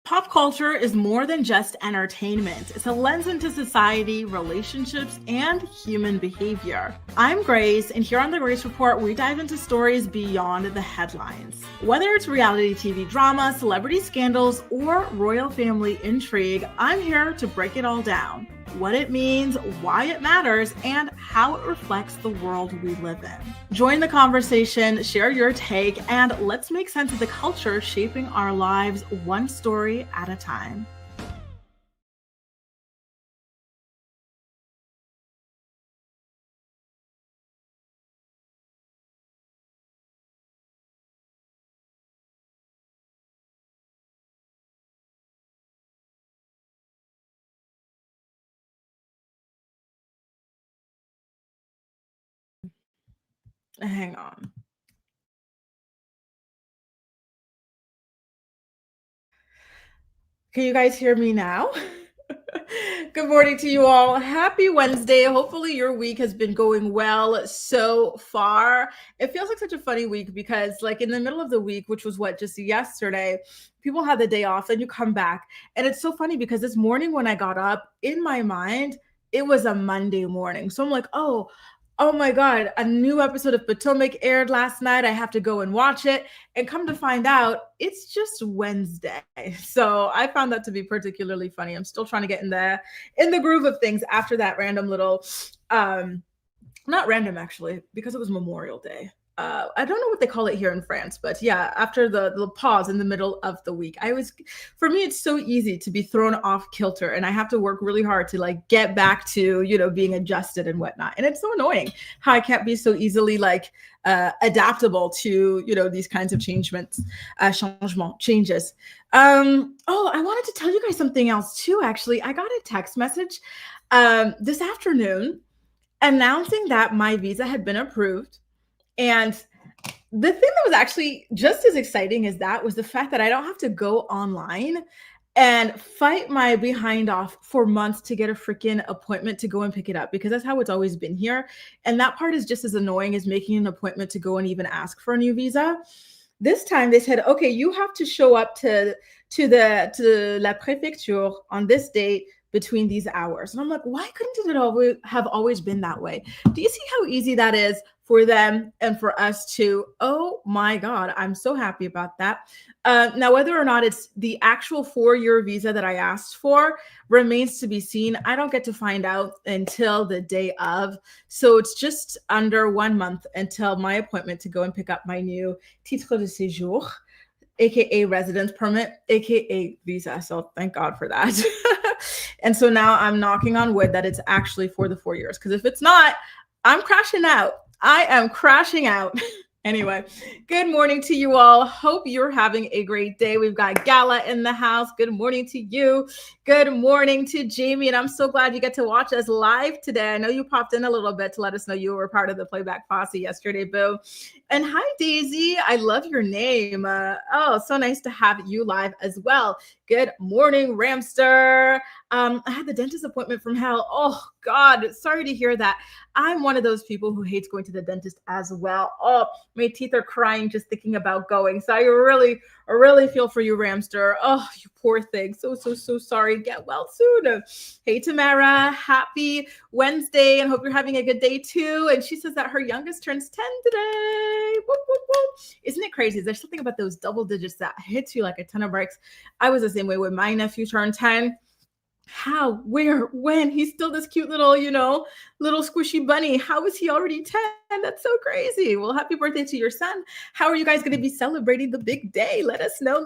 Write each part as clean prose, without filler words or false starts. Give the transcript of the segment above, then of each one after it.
Pop culture is more than just entertainment. It's a lens into society, relationships, and human behavior. I'm Grace, and here on The Grace Report, we dive into stories beyond the headlines. Whether it's reality TV drama, celebrity scandals, or royal family intrigue, I'm here to break it all down. What it means, why it matters, and how it reflects the world we live in. Join the conversation, share your take, and let's make sense of the culture shaping our lives one story at a time. Hang on. Can you guys hear me now? Good morning to you all. Happy Wednesday. Hopefully, your week has been going well so far. It feels like such a funny week because, like, in the middle of the week, which was what, just yesterday, people had the day off, and you come back. And it's so funny because this morning when I got up, in my mind, it was a Monday morning. So I'm like, oh my God, a new episode of Potomac aired last night. I have to go and watch it. And come to find out, it's just Wednesday. So I found that to be particularly funny. I'm still trying to get in the groove of things after that random little not random actually, because it was Memorial Day. I don't know what they call it here in France, but yeah, after the pause in the middle of the week, for me, it's so easy to be thrown off kilter, and I have to work really hard to like get back to being adjusted and whatnot. And it's so annoying how I can't be so easily like adaptable to these kinds of changements, changes. Oh, I wanted to tell you guys something else too. Actually, I got a text message this afternoon announcing that my visa had been approved. And the thing that was actually just as exciting as that was the fact that I don't have to go online and fight my behind off for months to get a freaking appointment to go and pick it up, because that's how it's always been here. And that part is just as annoying as making an appointment to go and even ask for a new visa. This time they said, okay, you have to show up to la préfecture on this date between these hours. And I'm like, why couldn't it have always been that way? Do you see how easy that is for them and for us to? Oh my God, I'm so happy about that. Now, whether or not it's the actual 4-year visa that I asked for remains to be seen. I don't get to find out until the day of. So it's just under 1 month until my appointment to go and pick up my new titre de séjour, aka residence permit, aka visa. So thank God for that. And so now I'm knocking on wood that it's actually for the 4 years, because if it's not, I'm crashing out. I am crashing out. Anyway, good morning to you all. Hope you're having a great day. We've got Gala in the house. Good morning to you. Good morning to Jamie. And I'm so glad you get to watch us live today. I know you popped in a little bit to let us know you were part of the Playback Posse yesterday, boo. And hi, Daisy. I love your name. So nice to have you live as well. Good morning, Ramster. I had the dentist appointment from hell. Oh, God. Sorry to hear that. I'm one of those people who hates going to the dentist as well. Oh, my teeth are crying just thinking about going. So I really feel for you, Ramster. Oh, you poor thing. So sorry. Get well soon. Hey, Tamara. Happy Wednesday, and hope you're having a good day too. And she says that her youngest turns 10 today. Whoop, whoop, whoop. Isn't it crazy? There's something about those double digits that hits you like a ton of bricks. I was the same way when my nephew turned 10. How, where, when? He's still this cute little, little squishy bunny. How is he already 10? That's so crazy. Well, happy birthday to your son. How are you guys going to be celebrating the big day? Let us know.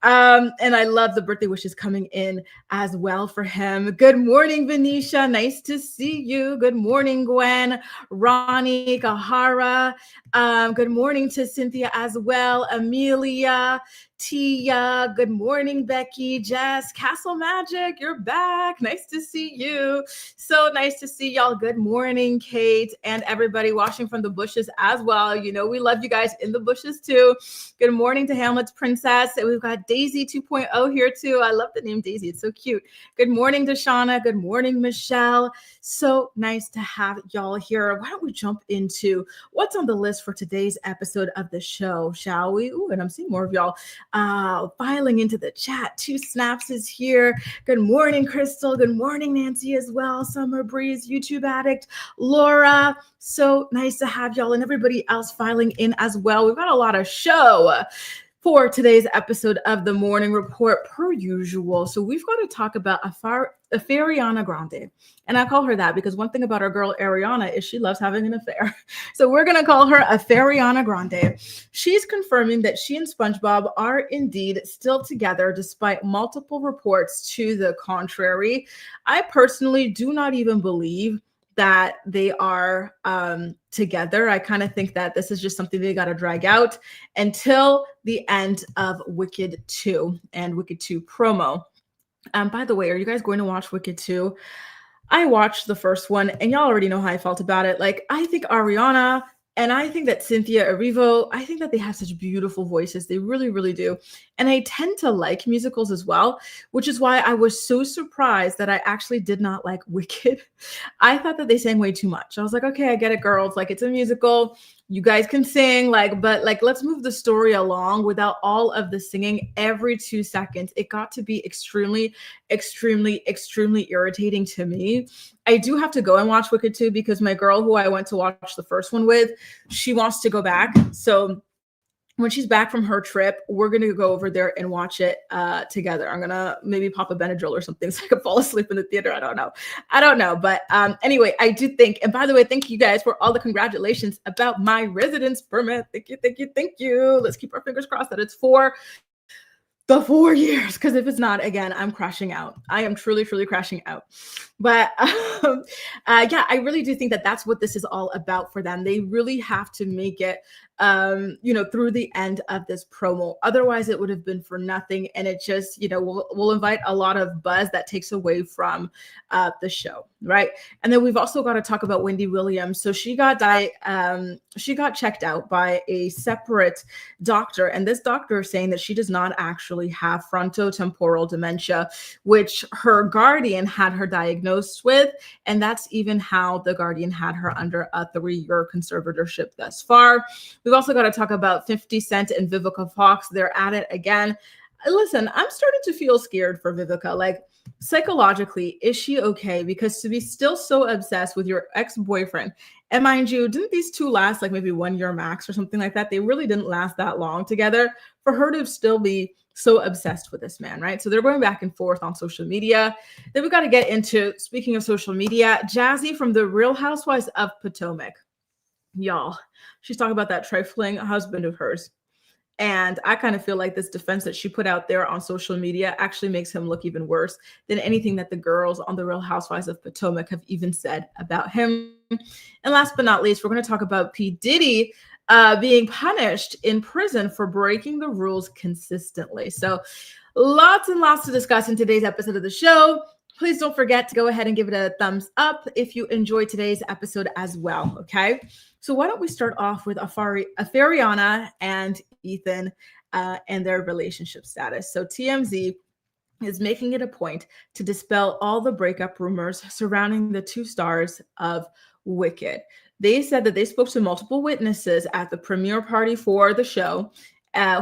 And I love the birthday wishes coming in as well for him. Good morning, Venetia. Nice to see you. Good morning, Gwen, Ronnie, Kahara. Good morning to Cynthia as well. Amelia, Tia, good morning, Becky, Jess, Castle Magic, you're back. Nice to see you. So nice to see y'all. Good morning, Kate and everybody watching from the bushes as well. You know, we love you guys in the bushes too. Good morning to Hamlet's Princess. And we've got Daisy 2.0 here too. I love the name Daisy. It's so cute. Good morning to Shauna. Good morning, Michelle. So nice to have y'all here. Why don't we jump into what's on the list for today's episode of the show, shall we? Ooh, and I'm seeing more of y'all filing into the chat. Two Snaps is here. Good morning, Crystal. Good morning, Nancy, as well. Summer Breeze, YouTube Addict, Laura. So nice to have y'all and everybody else filing in as well. We've got a lot of show for today's episode of the Morning Report, per usual. So we've got to talk about Affairiana Grande. And I call her that because one thing about our girl Ariana is she loves having an affair. So we're going to call her Affairiana Grande. She's confirming that she and SpongeBob are indeed still together despite multiple reports to the contrary. I personally do not even believe that they are together. I kind of think that this is just something they got to drag out until the end of Wicked 2 and Wicked 2 promo. By the way, are you guys going to watch Wicked 2? I watched the first one and y'all already know how I felt about it. Like, I think Ariana and I think that Cynthia Erivo, I think that they have such beautiful voices. They really, really do. And I tend to like musicals as well, which is why I was so surprised that I actually did not like Wicked. I thought that they sang way too much. I was like, okay, I get it, girls. Like, it's a musical. You guys can sing, but let's move the story along without all of the singing every 2 seconds. It got to be extremely, extremely, extremely irritating to me. I do have to go and watch Wicked 2 because my girl who I went to watch the first one with, she wants to go back. So when she's back from her trip, we're going to go over there and watch it together. I'm going to maybe pop a Benadryl or something so I can fall asleep in the theater. I don't know. But anyway, I do think, and by the way, thank you guys for all the congratulations about my residence permit. Thank you. Let's keep our fingers crossed that it's for the 4 years, because if it's not, again, I'm crashing out. I am truly, truly crashing out. But yeah, I really do think that that's what this is all about for them. They really have to make it, through the end of this promo. Otherwise, it would have been for nothing. And it just, will invite a lot of buzz that takes away from the show, right? And then we've also got to talk about Wendy Williams. So she got checked out by a separate doctor, and this doctor is saying that she does not actually have frontotemporal dementia, which her guardian had her diagnosed with, and that's even how the guardian had her under a 3-year conservatorship thus far. We've also got to talk about 50 Cent and Vivica Fox. They're at it again. Listen, I'm starting to feel scared for Vivica. Like, psychologically, is she okay? Because to be still so obsessed with your ex-boyfriend, and mind you, didn't these two last like maybe 1 year max or something like that? They really didn't last that long together for her to still be so obsessed with this man, right? So they're going back and forth on social media. Then we got to get into, speaking of social media, Jazzy from the Real Housewives of Potomac. Y'all, she's talking about that trifling husband of hers. And I kind of feel like this defense that she put out there on social media actually makes him look even worse than anything that the girls on the Real Housewives of Potomac have even said about him. And last but not least, we're going to talk about P. Diddy being punished in prison for breaking the rules consistently. So lots and lots to discuss in today's episode of the show. Please don't forget to go ahead and give it a thumbs up if you enjoyed today's episode as well, okay? So why don't we start off with Affairiana and Ethan and their relationship status. So TMZ is making it a point to dispel all the breakup rumors surrounding the two stars of Wicked. They said that they spoke to multiple witnesses at the premiere party for the show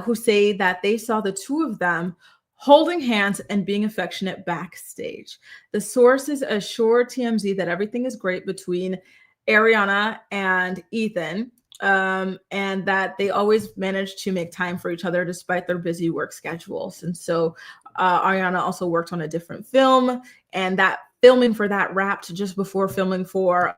who say that they saw the two of them holding hands and being affectionate backstage. The sources assure TMZ that everything is great between Ariana and Ethan, and that they always manage to make time for each other despite their busy work schedules. And so Ariana also worked on a different film, and that filming for that wrapped just before filming for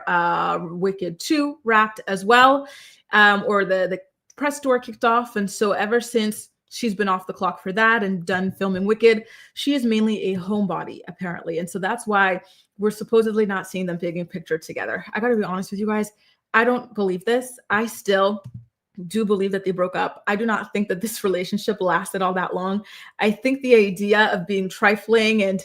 Wicked 2 wrapped as well, or the press tour kicked off. And so ever since she's been off the clock for that and done filming Wicked, she is mainly a homebody, apparently. And so that's why we're supposedly not seeing them taking a picture together. I got to be honest with you guys. I don't believe this. I still do believe that they broke up. I do not think that this relationship lasted all that long. I think the idea of being trifling and,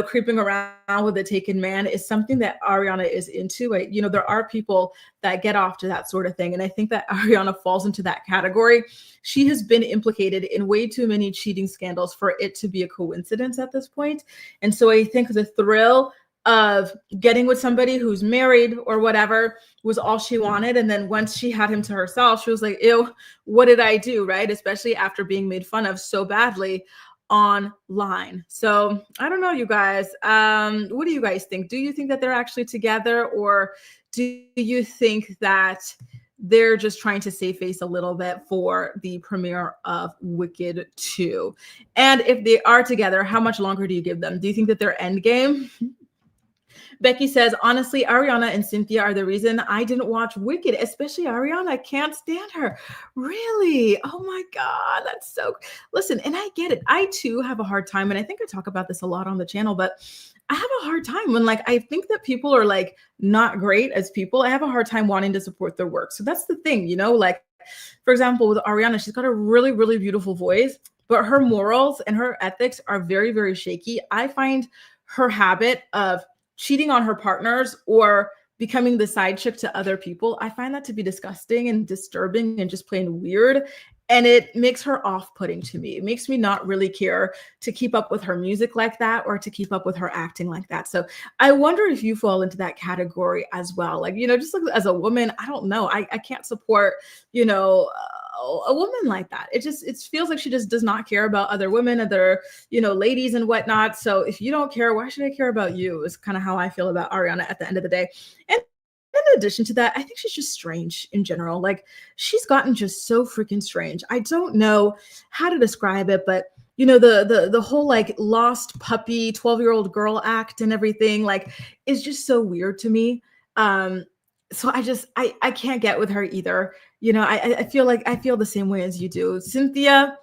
creeping around with a taken man is something that Ariana is into. There are people that get off to that sort of thing. And I think that Ariana falls into that category. She has been implicated in way too many cheating scandals for it to be a coincidence at this point. And so I think the thrill of getting with somebody who's married or whatever was all she wanted. And then once she had him to herself, she was like, ew, what did I do? Right. Especially after being made fun of so badly online. So I don't know, you guys. What do you guys think? Do you think that they're actually together, or do you think that they're just trying to save face a little bit for the premiere of Wicked 2? And if they are together, how much longer do you give them? Do you think that they're endgame? Becky says, honestly, Ariana and Cynthia are the reason I didn't watch Wicked, especially Ariana. I can't stand her. Really? Oh my God. That's so. Listen, and I get it. I too have a hard time. And I think I talk about this a lot on the channel, but I have a hard time when I think that people are not great as people. I have a hard time wanting to support their work. So that's the thing, for example, with Ariana, she's got a really, really beautiful voice, but her morals and her ethics are very, very shaky. I find her habit of cheating on her partners or becoming the side chick to other people, I find that to be disgusting and disturbing and just plain weird. And it makes her off-putting to me. It makes me not really care to keep up with her music like that or to keep up with her acting like that. So I wonder if you fall into that category as well. Just as a woman, I don't know. I can't support, a woman like that. It feels like she just does not care about other women, other, ladies and whatnot. So if you don't care, why should I care about you? Is kind of how I feel about Ariana at the end of the day. And in addition to that, I think she's just strange in general. She's gotten just so freaking strange. I don't know how to describe it, but the whole lost puppy 12-year-old girl act and everything is just so weird to me. So I can't get with her either. I feel the same way as you do. Cynthia,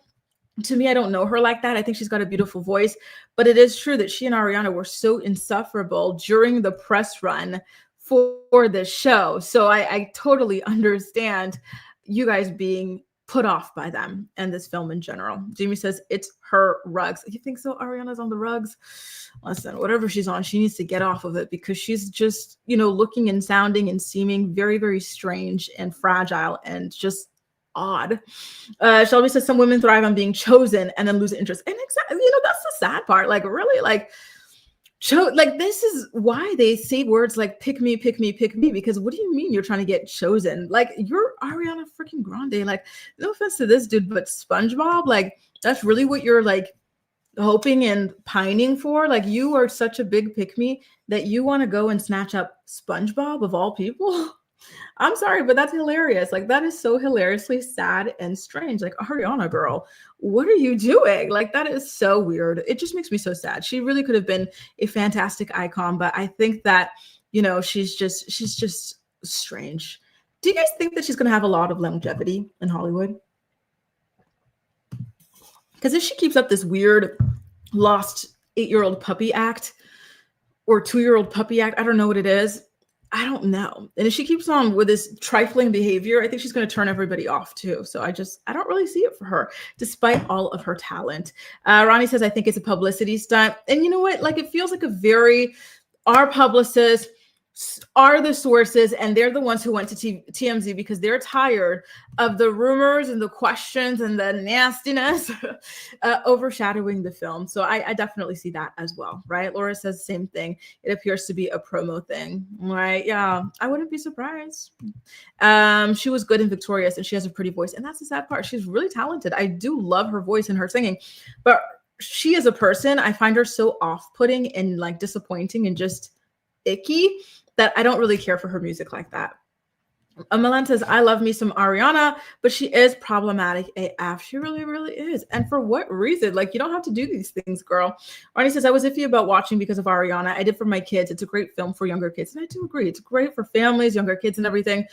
to me, I don't know her like that. I think she's got a beautiful voice, but it is true that she and Ariana were so insufferable during the press run for this show. So I totally understand you guys being put off by them and this film in general. Jamie says it's her rugs. You think so? Ariana's on the rugs? Listen, whatever she's on, she needs to get off of it because she's just, looking and sounding and seeming very, very strange and fragile and just odd. Shelby says some women thrive on being chosen and then lose interest. And exactly, that's the sad part. Really, this is why they say words like pick me, because what do you mean you're trying to get chosen? You're Ariana freaking Grande. No offense to this dude, but SpongeBob, that's really what you're hoping and pining for. You are such a big pick me that you want to go and snatch up SpongeBob of all people. I'm sorry, but that's hilarious. That is so hilariously sad and strange. Ariana girl, what are you doing? That is so weird. It just makes me so sad. She really could have been a fantastic icon, but I think that, she's just strange. Do you guys think that she's going to have a lot of longevity in Hollywood? Because if she keeps up this weird lost 8-year-old puppy act or 2-year-old puppy act, I don't know what it is. I don't know. And if she keeps on with this trifling behavior, I think she's going to turn everybody off too. So I don't really see it for her, despite all of her talent. Ronnie says, I think it's a publicity stunt. And you know what? It feels like our publicists are the sources, and they're the ones who went to TMZ because they're tired of the rumors and the questions and the nastiness overshadowing the film. So I definitely see that as well, right? Laura says the same thing. It appears to be a promo thing, right? Yeah, I wouldn't be surprised. She was good and Victorious, and she has a pretty voice, and that's the sad part. She's really talented. I do love her voice and her singing, but she as a person, I find her so off-putting and disappointing and just icky that I don't really care for her music like that. Milan says, I love me some Ariana, but she is problematic AF. She really, really is. And for what reason? You don't have to do these things, girl. Arnie says, I was iffy about watching because of Ariana. I did for my kids. It's a great film for younger kids. And I do agree. It's great for families, younger kids and everything.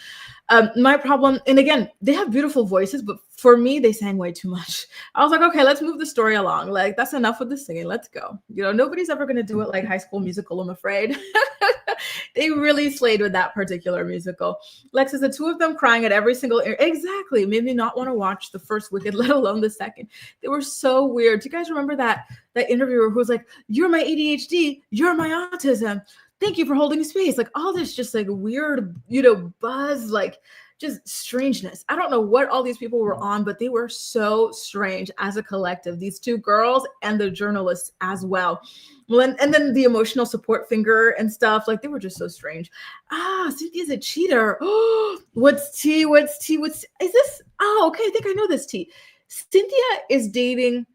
My problem, and again, they have beautiful voices, but for me, they sang way too much. I was like, okay, let's move the story along. That's enough with the singing. Let's go. Nobody's ever going to do it like High School Musical, I'm afraid. They really slayed with that particular musical. Lex says the two of them crying at every single exactly made me not want to watch the first Wicked, let alone the second. They were so weird. Do you guys remember that interviewer who was like, "You're my ADHD, you're my autism. Thank you for holding space." Like all this just like weird, buzz, like just strangeness. I don't know what all these people were on, but they were so strange as a collective. These two girls and the journalists as well. Well, and then the emotional support finger and stuff, like they were just so strange. Cynthia's a cheater. Oh, what's tea? What's tea? Is this? Oh, okay. I think I know this tea. Cynthia is dating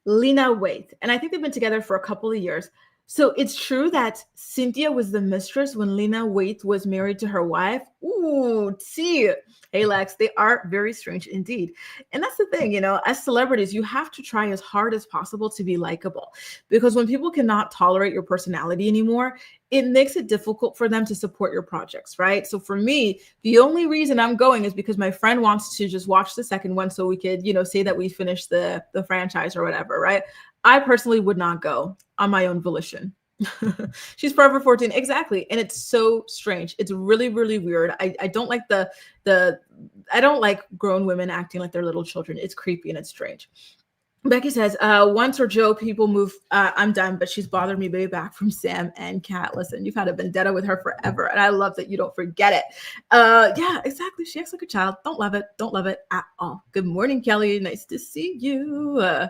Lena Waithe, and I think they've been together for a couple of years. So it's true that Cynthia was the mistress when Lena Waithe was married to her wife. Ooh, see, hey Lex, they are very strange indeed. And that's the thing, as celebrities, you have to try as hard as possible to be likable, because when people cannot tolerate your personality anymore, it makes it difficult for them to support your projects, right? So for me, the only reason I'm going is because my friend wants to just watch the second one so we could, say that we finished the franchise or whatever, right? I personally would not go on my own volition. She's Forever 14. Exactly. And it's so strange. It's really, really weird. I don't like I don't like grown women acting like they're little children. It's creepy and it's strange. Becky says, once or Joe, people move, I'm done, but she's bothered me way back from Sam and Kat. Listen, you've had a vendetta with her forever, and I love that you don't forget it. Yeah, exactly. She acts like a child. Don't love it at all. Good morning, Kelly. Nice to see you.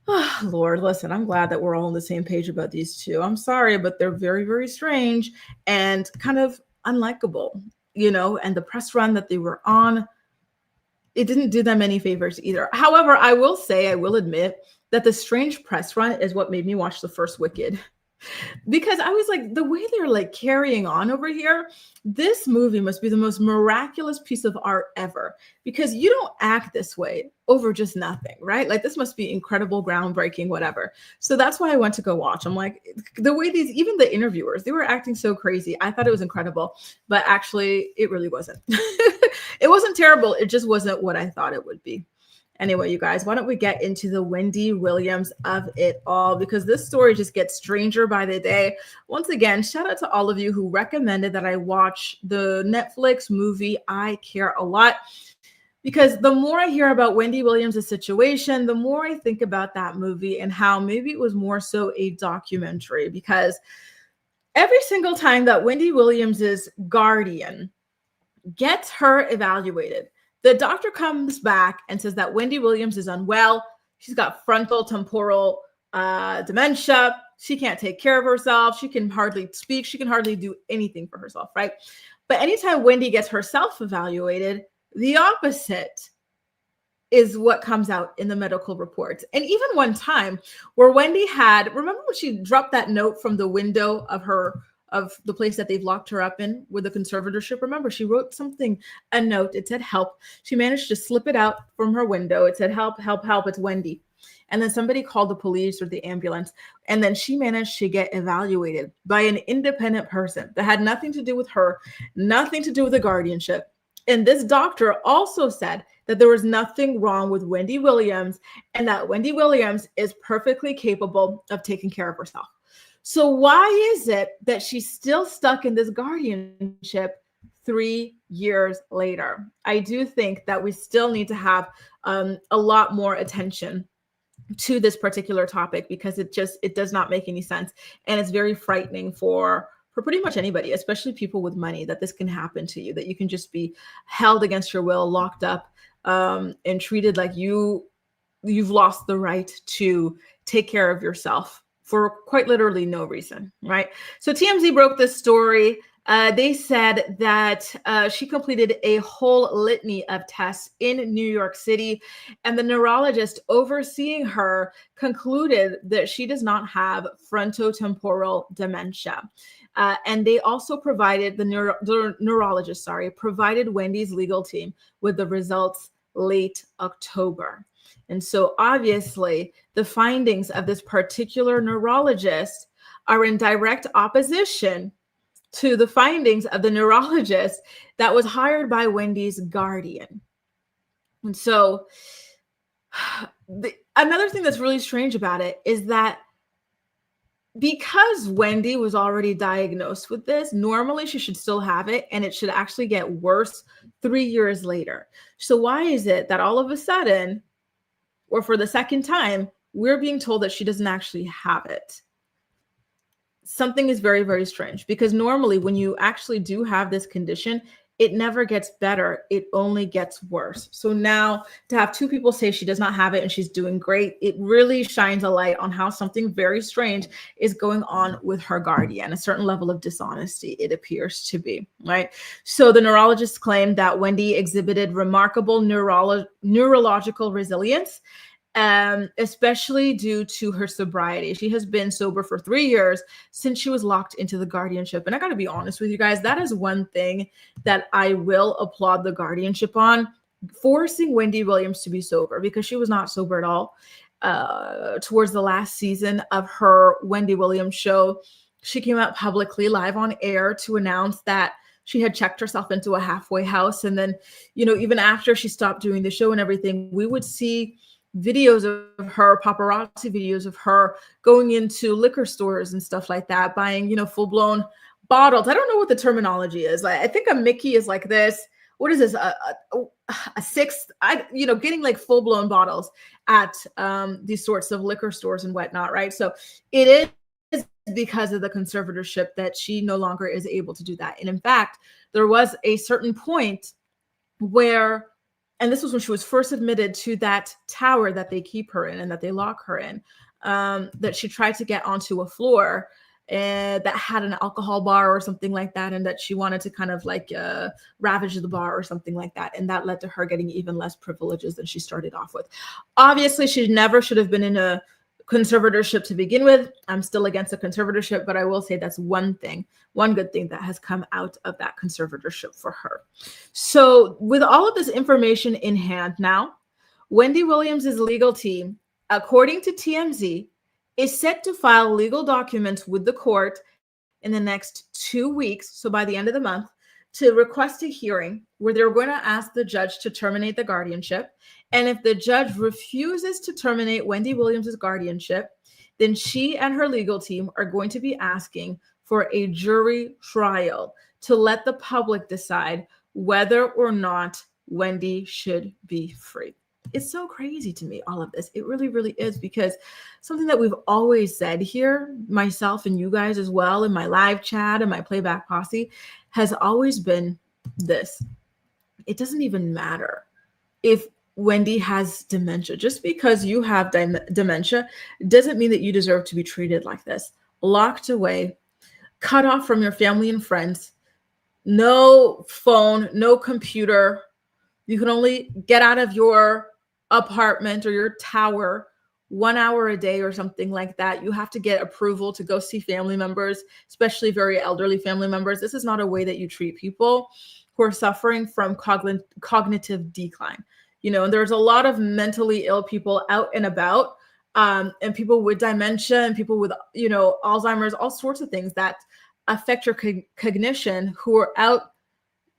Oh, Lord, listen, I'm glad that we're all on the same page about these two. I'm sorry, but they're very, very strange and kind of unlikable, and the press run that they were on, it didn't do them any favors either. However, I will admit that the strange press run is what made me watch the first Wicked. Because I was like, the way they're like carrying on over here, this movie must be the most miraculous piece of art ever, because you don't act this way over just nothing, right? Like this must be incredible, groundbreaking, whatever. So that's why I went to go watch. I'm like, the way even the interviewers, they were acting so crazy. I thought it was incredible, but actually it really wasn't. It wasn't terrible. It just wasn't what I thought it would be. Anyway, you guys, why don't we get into the Wendy Williams of it all, because this story just gets stranger by the day. Once again, shout out to all of you who recommended that I watch the Netflix movie I Care a Lot, because the more I hear about Wendy Williams' situation, the more I think about that movie and how maybe it was more so a documentary, because every single time that Wendy Williams' guardian gets her evaluated, the doctor comes back and says that Wendy Williams is unwell. She's got frontal temporal dementia. She can't take care of herself. She can hardly speak. She can hardly do anything for herself, right? But anytime Wendy gets herself evaluated, the opposite is what comes out in the medical reports. And even one time where Wendy remember when she dropped that note from the window of the place that they've locked her up in with the conservatorship? Remember, she wrote a note. It said help. She managed to slip it out from her window. It said help, help, help. It's Wendy. And then somebody called the police or the ambulance. And then she managed to get evaluated by an independent person that had nothing to do with her, nothing to do with the guardianship. And this doctor also said that there was nothing wrong with Wendy Williams and that Wendy Williams is perfectly capable of taking care of herself. So why is it that she's still stuck in this guardianship 3 years later? I do think that we still need to have a lot more attention to this particular topic, because it does not make any sense. And it's very frightening for pretty much anybody, especially people with money, that this can happen to you, that you can just be held against your will, locked up, and treated like you've lost the right to take care of yourself for quite literally no reason, right? So TMZ broke this story. They said that she completed a whole litany of tests in New York City, and the neurologist overseeing her concluded that she does not have frontotemporal dementia. And they also provided, the neurologist, provided Wendy's legal team with the results late October. And so obviously the findings of this particular neurologist are in direct opposition to the findings of the neurologist that was hired by Wendy's guardian. And so another thing that's really strange about it is that because Wendy was already diagnosed with this, normally she should still have it and it should actually get worse 3 years later. So why is it that all of a sudden, or for the second time, we're being told that she doesn't actually have it? Something is very, very strange, because normally when you actually do have this condition, it never gets better. It only gets worse. So now to have two people say she does not have it and she's doing great, it really shines a light on how something very strange is going on with her guardian, a certain level of dishonesty, it appears to be, right? So the neurologists claim that Wendy exhibited remarkable neurological resilience, especially due to her sobriety. She has been sober for 3 years since she was locked into the guardianship. And I got to be honest with you guys, that is one thing that I will applaud the guardianship on, forcing Wendy Williams to be sober, because she was not sober at all. Towards the last season of her Wendy Williams show, she came out publicly live on air to announce that she had checked herself into a halfway house. And then, even after she stopped doing the show and everything, we would see videos of her, paparazzi videos of her going into liquor stores and stuff like that, buying, full-blown bottles. I don't know what the terminology is. I think a Mickey is like this. What is this? A sixth? Getting like full-blown bottles at these sorts of liquor stores and whatnot, right? So it is because of the conservatorship that she no longer is able to do that. And in fact, there was a certain point where, and this was when she was first admitted to that tower that they keep her in and that they lock her in, that she tried to get onto a floor that had an alcohol bar or something like that, and that she wanted to kind of like ravage the bar or something like that. And that led to her getting even less privileges than she started off with. Obviously, she never should have been in a conservatorship to begin with. I'm still against a conservatorship, but I will say that's one good thing that has come out of that conservatorship for her. So with all of this information in hand now, Wendy Williams' legal team, according to TMZ, is set to file legal documents with the court in the next 2 weeks, so by the end of the month, to request a hearing where they're going to ask the judge to terminate the guardianship. And if the judge refuses to terminate Wendy Williams' guardianship, then she and her legal team are going to be asking for a jury trial to let the public decide whether or not Wendy should be free. It's so crazy to me, all of this. It really, really is, because something that we've always said here, myself and you guys as well, in my live chat and my playback posse, has always been this. It doesn't even matter if Wendy has dementia. Just because you have dementia doesn't mean that you deserve to be treated like this. Locked away, cut off from your family and friends, no phone, no computer. You can only get out of your apartment or your tower 1 hour a day or something like that. You have to get approval to go see family members, especially very elderly family members. This is not a way that you treat people who are suffering from cognitive decline. And there's a lot of mentally ill people out and about, and people with dementia and people with, Alzheimer's, all sorts of things that affect your cognition, who are out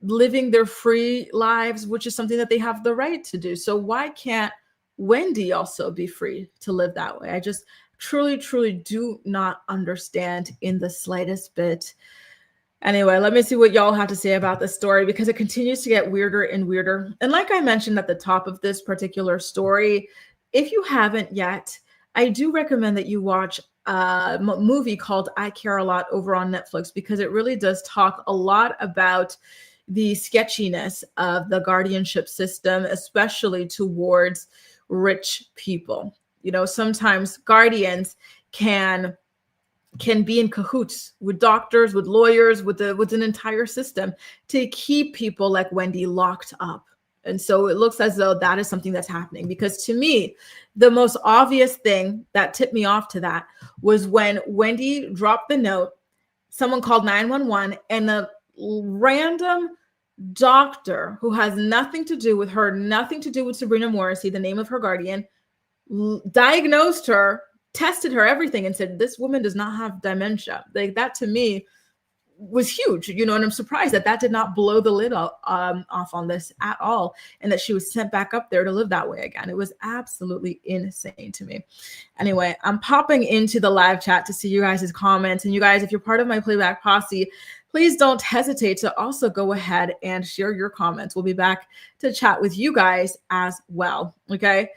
living their free lives, which is something that they have the right to do. So why can't Wendy also be free to live that way? I just truly, truly do not understand in the slightest bit. Anyway, let me see what y'all have to say about this story, because it continues to get weirder and weirder. And like I mentioned at the top of this particular story, if you haven't yet, I do recommend that you watch a movie called I Care a Lot over on Netflix, because it really does talk a lot about the sketchiness of the guardianship system, especially towards rich people. Sometimes guardians can be in cahoots with doctors, with lawyers, with an entire system to keep people like Wendy locked up. And so it looks as though that is something that's happening, because to me, the most obvious thing that tipped me off to that was when Wendy dropped the note, someone called 911, and the random doctor who has nothing to do with her, nothing to do with Sabrina Morrissey, the name of her guardian, diagnosed her, tested her, everything, and said, this woman does not have dementia. Like, that to me was huge, and I'm surprised that did not blow the lid off on this at all, and that she was sent back up there to live that way again. It was absolutely insane to me. Anyway, I'm popping into the live chat to see you guys' comments, and you guys, if you're part of my playback posse, please don't hesitate to also go ahead and share your comments. We'll be back to chat with you guys as well. Okay.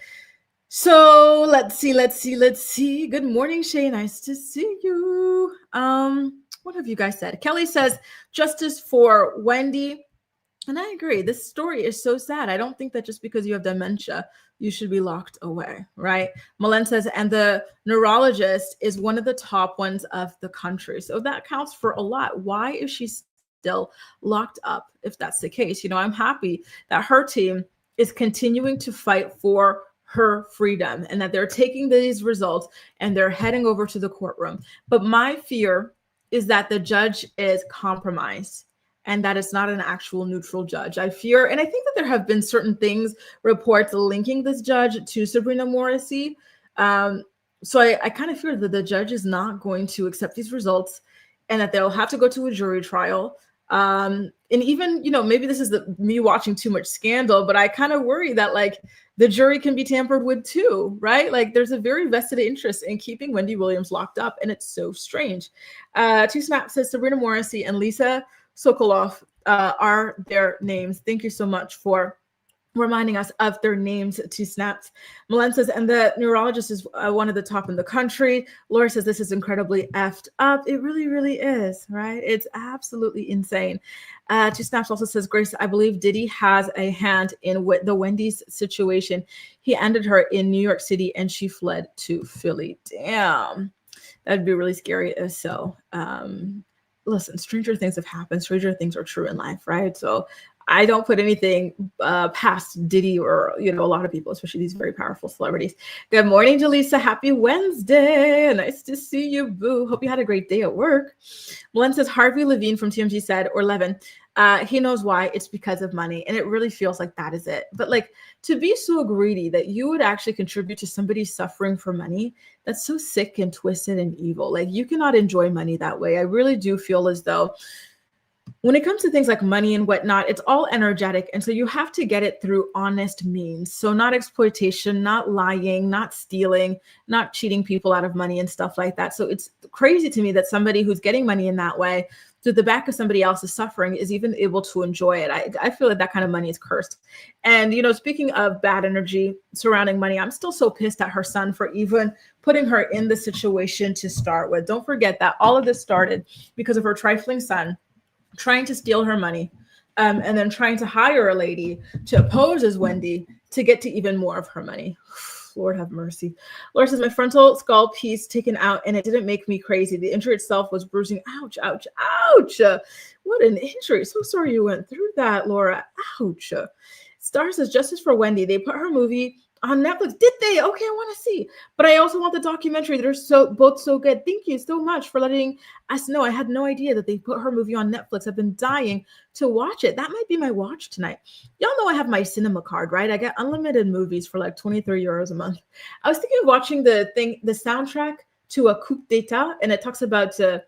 So let's see. Good morning, Shay. Nice to see you. What have you guys said? Kelly says justice for Wendy. And I agree. This story is so sad. I don't think that just because you have dementia, you should be locked away, right? Malen says, and the neurologist is one of the top ones of the country. So that counts for a lot. Why is she still locked up if that's the case? I'm happy that her team is continuing to fight for her freedom and that they're taking these results and they're heading over to the courtroom. But my fear is that the judge is compromised and that it's not an actual neutral judge. I fear, and I think that there have been certain reports linking this judge to Sabrina Morrissey. So I kind of fear that the judge is not going to accept these results and that they'll have to go to a jury trial. And even, maybe this is me watching too much Scandal, but I kind of worry that the jury can be tampered with too, right? There's a very vested interest in keeping Wendy Williams locked up, and it's so strange. Two Snap says Sabrina Morrissey and Lisa Sokoloff are their names. Thank you so much for reminding us of their names. Two Snaps. Malen says, and the neurologist is one of the top in the country. Laura says, this is incredibly effed up. It really, really is, right? It's absolutely insane. Two Snaps also says, Grace, I believe Diddy has a hand in the Wendy's situation. He ended her in New York City and she fled to Philly. Damn. That'd be really scary if so. Listen, stranger things have happened. Stranger things are true in life, right? So I don't put anything past Diddy or, a lot of people, especially these very powerful celebrities. Good morning, Jaleesa. Happy Wednesday. Nice to see you, boo. Hope you had a great day at work. Malen says, Harvey Levine from TMG said, or Levin, he knows why. It's because of money. And it really feels like that is it. But to be so greedy that you would actually contribute to somebody suffering for money, that's so sick and twisted and evil. You cannot enjoy money that way. I really do feel as though when it comes to things like money and whatnot, it's all energetic. And so you have to get it through honest means. So not exploitation, not lying, not stealing, not cheating people out of money and stuff like that. So it's crazy to me that somebody who's getting money in that way through the back of somebody else's suffering is even able to enjoy it. I feel like that kind of money is cursed. And, speaking of bad energy surrounding money, I'm still so pissed at her son for even putting her in the situation to start with. Don't forget that all of this started because of her trifling son trying to steal her money, and then trying to hire a lady to pose as Wendy to get to even more of her money. Lord have mercy. Laura says, my frontal skull piece taken out and it didn't make me crazy. The injury itself was bruising. Ouch, ouch, ouch. What an injury. So sorry you went through that, Laura. Ouch. Star says, justice for Wendy. They put her movie on Netflix. Did they? Okay, I want to see. But I also want the documentary. They're both so good. Thank you so much for letting us know. I had no idea that they put her movie on Netflix. I've been dying to watch it. That might be my watch tonight. Y'all know I have my cinema card, right? I get unlimited movies for 23 euros a month. I was thinking of watching the soundtrack to a coup d'etat, and it talks about the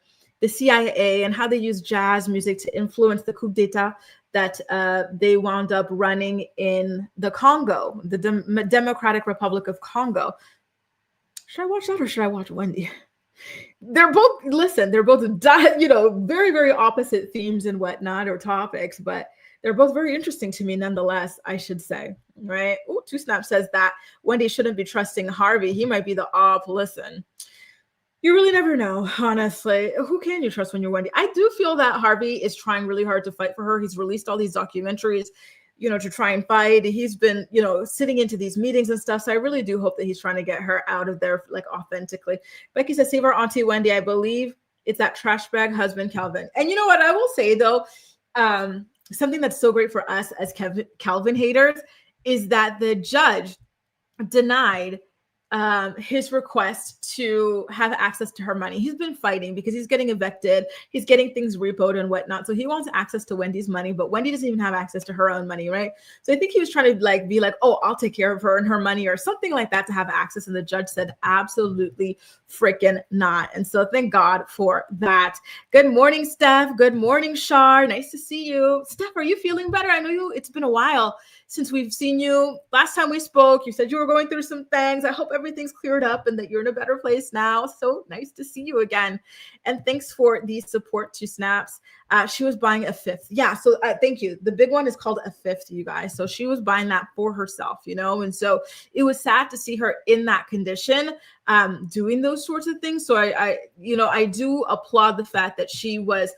CIA and how they use jazz music to influence the coup d'etat that they wound up running in the Congo, the Democratic Republic of Congo. Should I watch that or should I watch Wendy? They're both very, very opposite themes and whatnot or topics, but they're both very interesting to me nonetheless, I should say, right? Oh, Two Snap says that Wendy shouldn't be trusting Harvey. He might be the op. Listen, you really never know, honestly. Who can you trust when you're Wendy? I do feel that Harvey is trying really hard to fight for her. He's released all these documentaries, to try and fight. He's been, sitting into these meetings and stuff. So I really do hope that he's trying to get her out of there, authentically. Becky says, save our auntie Wendy. I believe it's that trash bag husband, Calvin. And you know what? I will say, though, something that's so great for us as Calvin haters is that the judge denied his request to have access to her money. He's been fighting because he's getting evicted. He's getting things repoed and whatnot. So he wants access to Wendy's money, but Wendy doesn't even have access to her own money, right? So I think he was trying to like be like, oh, I'll take care of her and her money or something like that to have access. And the judge said, absolutely freaking not. And so thank God for that. Good morning, Steph. Good morning, Shar. Nice to see you. Steph, are you feeling better? I know it's been a while since we've seen you. Last time we spoke, you said you were going through some things. I hope everything's cleared up and that you're in a better place now. So nice to see you again. And thanks for the support to Snaps. She was buying a fifth. Yeah, so thank you. The big one is called a fifth, you guys. So she was buying that for herself, and so it was sad to see her in that condition, doing those sorts of things. So I do applaud the fact that she was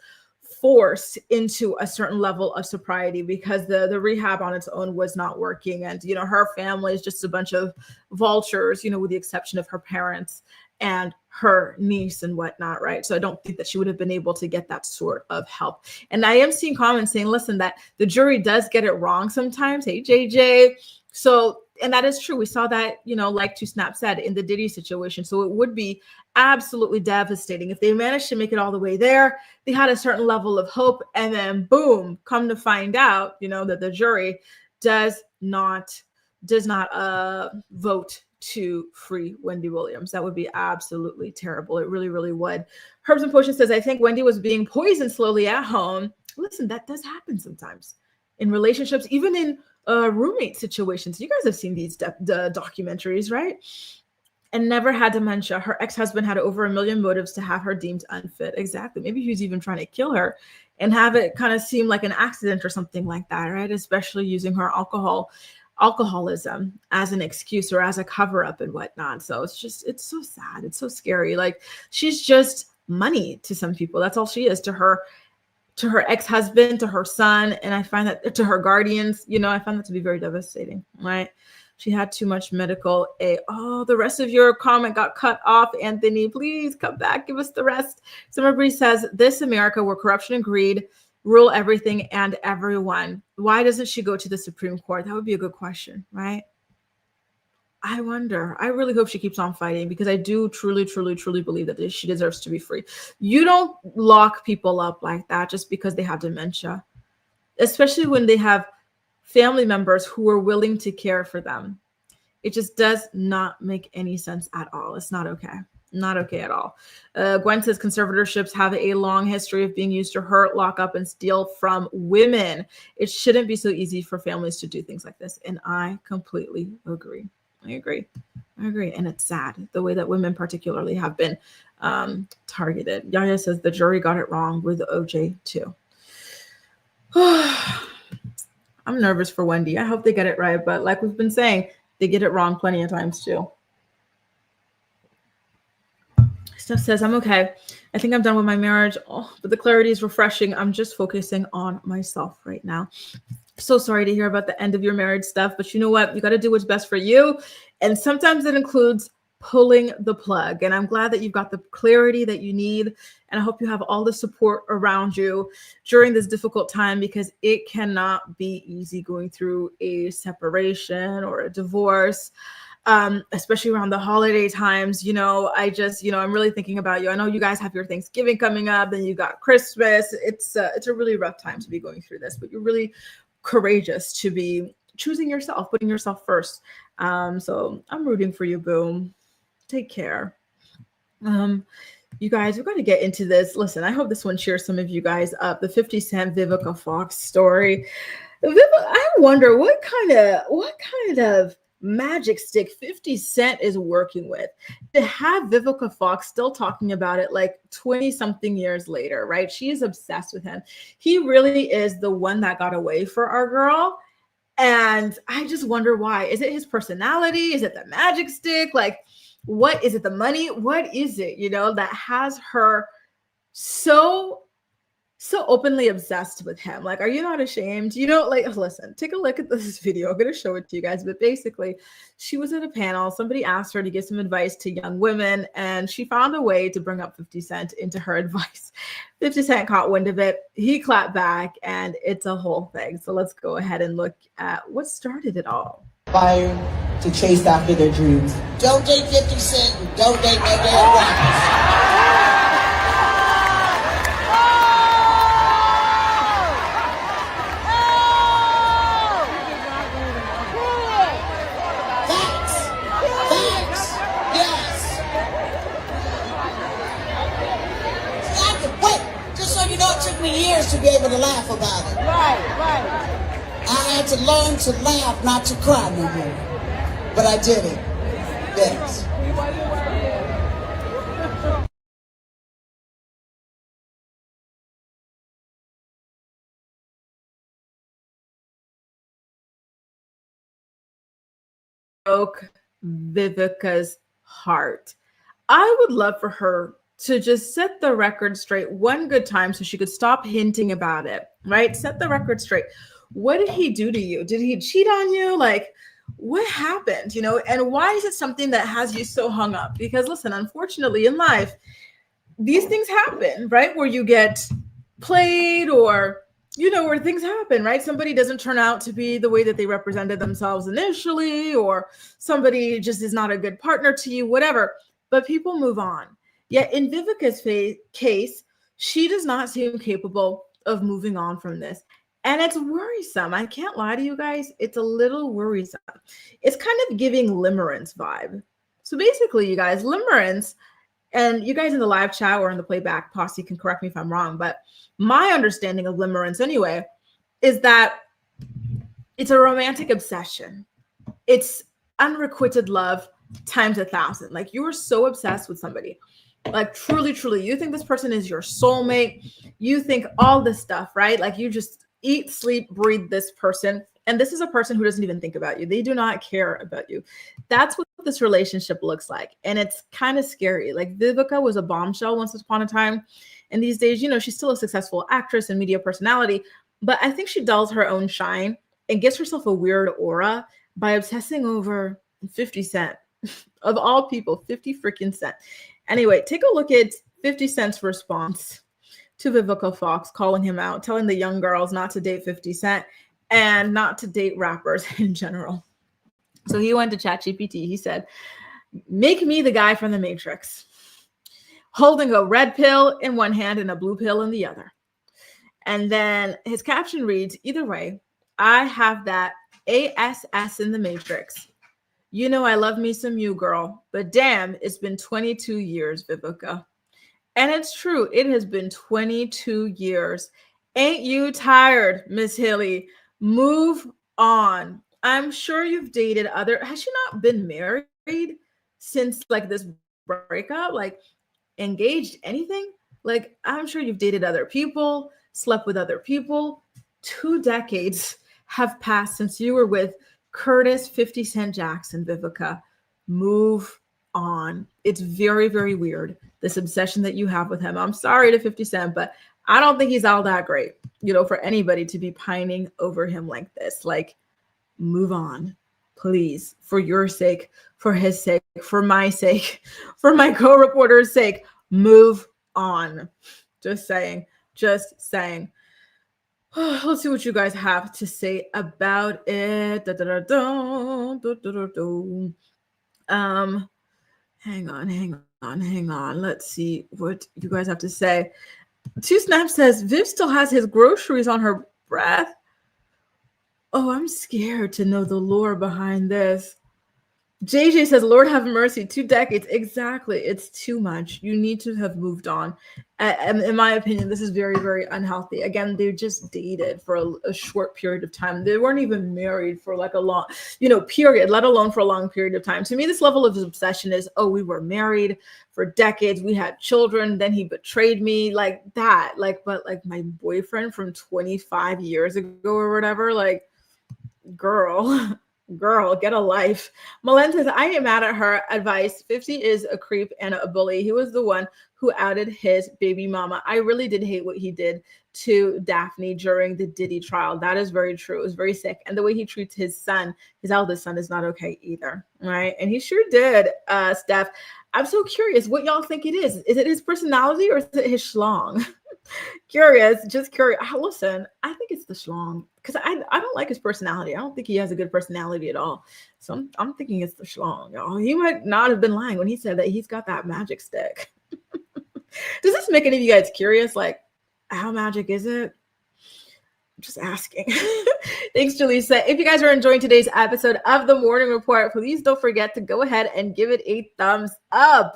forced into a certain level of sobriety because the rehab on its own was not working. And, her family is just a bunch of vultures, with the exception of her parents and her niece and whatnot, right? So I don't think that she would have been able to get that sort of help. And I am seeing comments saying, listen, that the jury does get it wrong sometimes. Hey, JJ. So, and that is true. We saw that, like Two Snap said, in the Diddy situation. So it would be absolutely devastating if they managed to make it all the way there. They had a certain level of hope, and then boom, come to find out, that the jury does not vote to free Wendy Williams. That would be absolutely terrible. It really, really would. Herbs and Potion says, I think Wendy was being poisoned slowly at home. Listen, that does happen sometimes in relationships, even in roommate situations. You guys have seen these documentaries, right? And never had dementia. Her ex-husband had over 1 million motives to have her deemed unfit. Exactly. Maybe he was even trying to kill her and have it kind of seem like an accident or something like that, right? Especially using her alcoholism as an excuse or as a cover-up and whatnot. So it's so sad. It's so scary. Like, she's just money to some people. That's all she is to her ex-husband, to her son. And I find that to her guardians, I find that to be very devastating, right? She had too much medical aid. Oh, the rest of your comment got cut off, Anthony. Please come back. Give us the rest. Summer Breeze says, this America where corruption and greed rule everything and everyone. Why doesn't she go to the Supreme Court? That would be a good question, right? I wonder. I really hope she keeps on fighting because I do truly, truly, truly believe that she deserves to be free. You don't lock people up like that just because they have dementia, especially when they have family members who are willing to care for them. It just does not make any sense at all. It's not okay. Not okay at all. Gwen says conservatorships have a long history of being used to hurt, lock up, and steal from women. It shouldn't be so easy for families to do things like this. And I completely agree. I agree. And it's sad the way that women particularly have been targeted. Yaya says the jury got it wrong with OJ too. I'm nervous for Wendy. I hope they get it right. But like we've been saying, they get it wrong plenty of times too. Steph says, I'm okay. I think I'm done with my marriage. Oh, but the clarity is refreshing. I'm just focusing on myself right now. So sorry to hear about the end of your marriage stuff. But you know what? You got to do what's best for you. And sometimes it includes pulling the plug. And I'm glad that you've got the clarity that you need. And I hope you have all the support around you during this difficult time, because it cannot be easy going through a separation or a divorce, especially around the holiday times. I'm really thinking about you. I know you guys have your Thanksgiving coming up, and you got Christmas. It's a really rough time to be going through this, but you're really courageous to be choosing yourself, putting yourself first. So I'm rooting for you, Boom. Take care. You guys, we're going to get into this. Listen, I hope this one cheers some of you guys up. The 50 Cent Vivica Fox story. I wonder what kind of magic stick 50 Cent is working with to have Vivica Fox still talking about it like 20 something years later, right? She is obsessed with him. He really is the one that got away for our girl. And I just wonder why. Is it his personality? Is it the magic stick? Like, what is it? The money? What is it, that has her so openly obsessed with him? Like, are you not ashamed? Listen, take a look at this video. I'm going to show it to you guys. But basically, she was at a panel. Somebody asked her to give some advice to young women, and she found a way to bring up 50 Cent into her advice. 50 Cent caught wind of it. He clapped back, and it's a whole thing. So let's go ahead and look at what started it all. Fire to chase after their dreams. Don't date 50 Cent and don't date no damn rappers. Years to be able to laugh about it. Right. I had to learn to laugh, not to cry no more. But I did it. Yes. Broke Vivica's heart. I would love for her to just set the record straight one good time so she could stop hinting about it, right? Set the record straight. What did he do to you? Did he cheat on you? Like, what happened? And why is it something that has you so hung up? Because listen, unfortunately in life, these things happen, right? Where you get played or where things happen, right? Somebody doesn't turn out to be the way that they represented themselves initially, or somebody just is not a good partner to you, whatever. But people move on. Yet in Vivica's case, she does not seem capable of moving on from this. And it's worrisome. I can't lie to you guys. It's a little worrisome. It's kind of giving Limerence vibe. So basically, you guys, Limerence, and you guys in the live chat or in the playback posse can correct me if I'm wrong, but my understanding of Limerence anyway is that it's a romantic obsession. It's unrequited love times 1,000. Like, you are so obsessed with somebody. Like, truly, truly, you think this person is your soulmate. You think all this stuff, right? Like, you just eat, sleep, breathe this person. And this is a person who doesn't even think about you. They do not care about you. That's what this relationship looks like. And it's kind of scary. Like, Vivica was a bombshell once upon a time. And these days, she's still a successful actress and media personality. But I think she dulls her own shine and gives herself a weird aura by obsessing over 50 Cent. Of all people, 50 freaking Cent. Anyway, take a look at 50 Cent's response to Vivica Fox, calling him out, telling the young girls not to date 50 Cent and not to date rappers in general. So he went to ChatGPT. He said, "Make me the guy from The Matrix, holding a red pill in one hand and a blue pill in the other." And then his caption reads, "Either way, I have that ASS in The Matrix. I love me some you, girl, but damn, it's been 22 years, Vivica." And it's true. It has been 22 years. Ain't you tired, Miss Hilly? Move on. I'm sure you've dated has she not been married since like this breakup? Like, engaged, anything? Like, I'm sure you've dated other people, slept with other people. 2 decades have passed since you were with Curtis 50 Cent Jackson, Vivica. Move on. It's very, very weird, this obsession that you have with him. I'm sorry to 50 Cent, but I don't think he's all that great, for anybody to be pining over him like this. Like, move on, please, for your sake, for his sake, for my sake, for my co-reporter's sake. Move on. Just saying. Let's see what you guys have to say about it. Hang on. Let's see what you guys have to say. Two Snap says Viv still has his groceries on her breath. Oh, I'm scared to know the lore behind this. JJ says, Lord have mercy, 2 decades. Exactly. It's too much. You need to have moved on. And in my opinion, this is very, very unhealthy. Again, they just dated for a short period of time. They weren't even married for like a long, period, let alone for a long period of time. To me, this level of obsession is, oh, we were married for decades. We had children. Then he betrayed me, like that. But my boyfriend from 25 years ago or whatever, girl, get a life. Malen says, I ain't mad at her advice. 50 is a creep and a bully. He was the one who outed his baby mama. I really did hate what he did to Daphne during the Diddy trial. That is very true. It was very sick. And the way he treats his son, his eldest son, is not okay either. Right? And he sure did, Steph. I'm so curious what y'all think it is. Is it his personality or is it his schlong? Curious, just curious. Listen, I think it's the schlong because I don't like his personality. I don't think he has a good personality at all. So I'm thinking it's the schlong. Y'all. He might not have been lying when he said that he's got that magic stick. Does this make any of you guys curious? Like, how magic is it? I'm just asking. Thanks, Jaleesa. If you guys are enjoying today's episode of The Morning Report, please don't forget to go ahead and give it a thumbs up.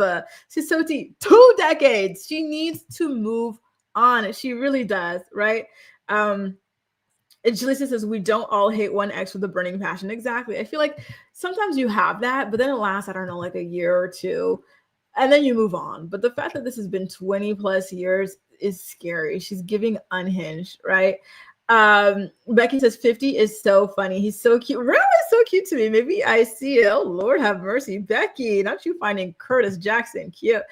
Sisoti, 2 decades. She needs to move on. She really does, right? And Jaleesa says, we don't all hate one ex with a burning passion. Exactly. I feel like sometimes you have that, but then it lasts, I don't know, like a year or two, and then you move on. But the fact that this has been 20 plus years is scary. She's giving unhinged, right? Becky says 50 is so funny. He's so cute. Really so cute to me. Maybe I see it. Oh, Lord have mercy. Becky, not you finding Curtis Jackson cute.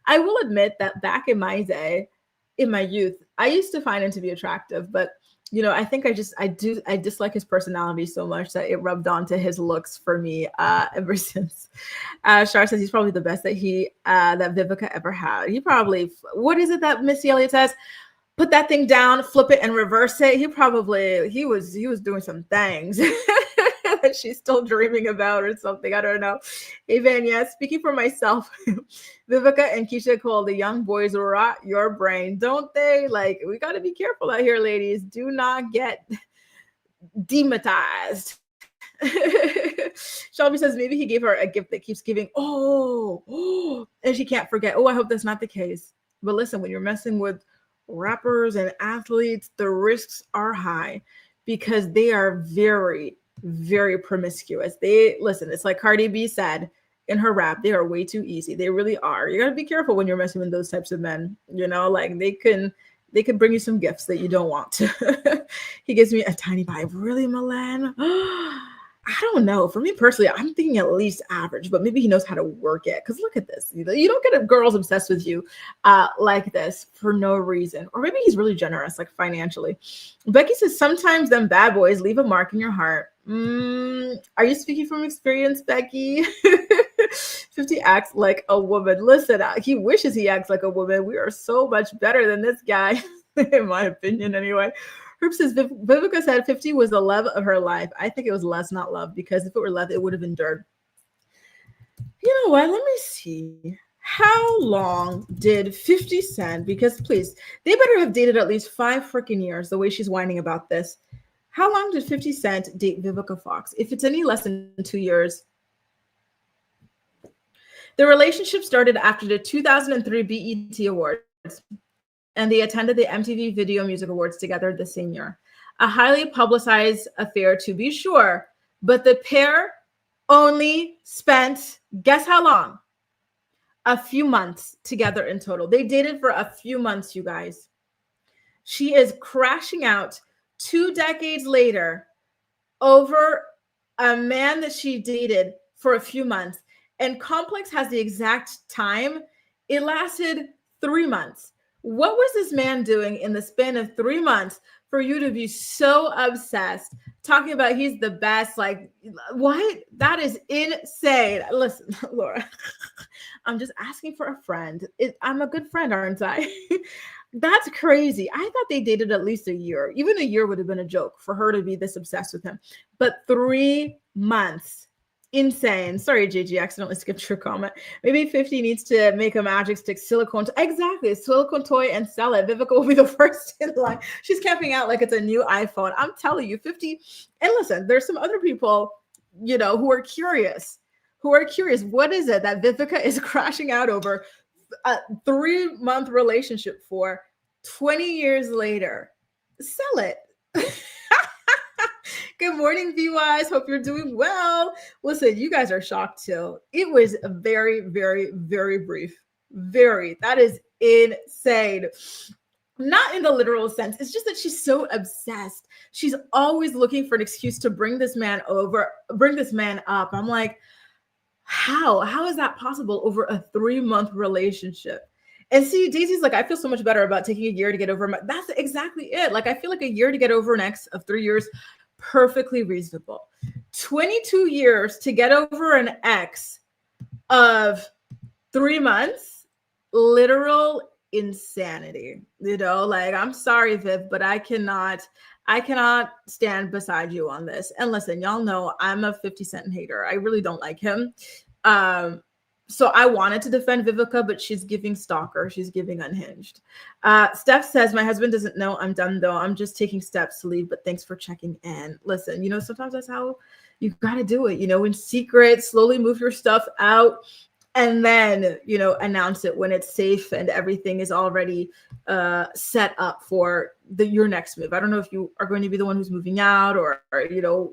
I will admit that back in my day, in my youth, I used to find him to be attractive, but I think I dislike his personality so much that it rubbed onto his looks for me ever since. Shar says he's probably the best that Vivica ever had. He probably, what is it that Missy Elliott says? Put that thing down, flip it, and reverse it. He was doing some things that she's still dreaming about or something. I don't know. Hey, Van, yeah, speaking for myself, Vivica and Keisha Cole, the young boys rot your brain, don't they? Like, we got to be careful out here, ladies. Do not get demonetized. Shelby says maybe he gave her a gift that keeps giving. Oh, and she can't forget. Oh, I hope that's not the case. But listen, when you're messing with rappers and athletes, the risks are high because they are very, very promiscuous. It's like Cardi B said in her rap, they are way too easy. They really are. You got to be careful when you're messing with those types of men. Like they could bring you some gifts that you don't want. He gives me a tiny vibe. Really, Milan? I don't know. For me personally, I'm thinking at least average, but maybe he knows how to work it. Because look at this. You don't get girls obsessed with you like this for no reason. Or maybe he's really generous, like financially. Becky says, sometimes them bad boys leave a mark in your heart. Are you speaking from experience, Becky? 50 acts like a woman. Listen, he wishes he acts like a woman. We are so much better than this guy, in my opinion, anyway. Herb says Vivica said 50 was the love of her life. I think it was less, not love, because if it were love, it would have endured. You know what? Let me see. How long did 50 Cent, because please, they better have dated at least 5 freaking years, the way she's whining about this. How long did 50 Cent date Vivica Fox? If it's any less than 2 years. The relationship started after the 2003 BET Awards, and they attended the MTV Video Music Awards together the same year. A highly publicized affair, to be sure, but the pair only spent, guess how long? A few months together in total. They dated for a few months, you guys. She is crashing out 2 decades later over a man that she dated for a few months. And Complex has the exact time. It lasted 3 months. What was this man doing in the span of 3 months for you to be so obsessed, talking about he's the best? Like, what? That is insane. Listen, Laura, I'm just asking for a friend. I'm a good friend, aren't I? That's crazy. I thought they dated at least a year. Even a year would have been a joke for her to be this obsessed with him. But 3 months. Insane. Sorry, JG, accidentally skipped your comment. Maybe 50 needs to make a magic stick silicone. Exactly. Silicone toy and sell it. Vivica will be the first in line. She's camping out like it's a new iPhone. I'm telling you, 50. And listen, there's some other people, who are curious. What is it that Vivica is crashing out over a 3-month relationship for 20 years later? Sell it. Good morning, VYs. Hope you're doing well. Listen, you guys are shocked too. It was very, very, very brief. Very. That is insane. Not in the literal sense. It's just that she's so obsessed. She's always looking for an excuse to bring this man up. I'm like, how? How is that possible over a 3-month relationship? And see, Daisy's like, I feel so much better about taking a year to get over that's exactly it. Like, I feel like a year to get over an ex of 3 years, perfectly reasonable. 22 years to get over an ex of 3 months, literal insanity. Like, I'm sorry, Viv, but I cannot stand beside you on this. And listen, y'all know I'm a 50 Cent hater. I really don't like him. So I wanted to defend Vivica, but she's giving stalker. She's giving unhinged. Steph says, my husband doesn't know I'm done though. I'm just taking steps to leave, but thanks for checking in. Listen, sometimes that's how you got to do it, in secret, slowly move your stuff out. And then, announce it when it's safe and everything is already set up for your next move. I don't know if you are going to be the one who's moving out or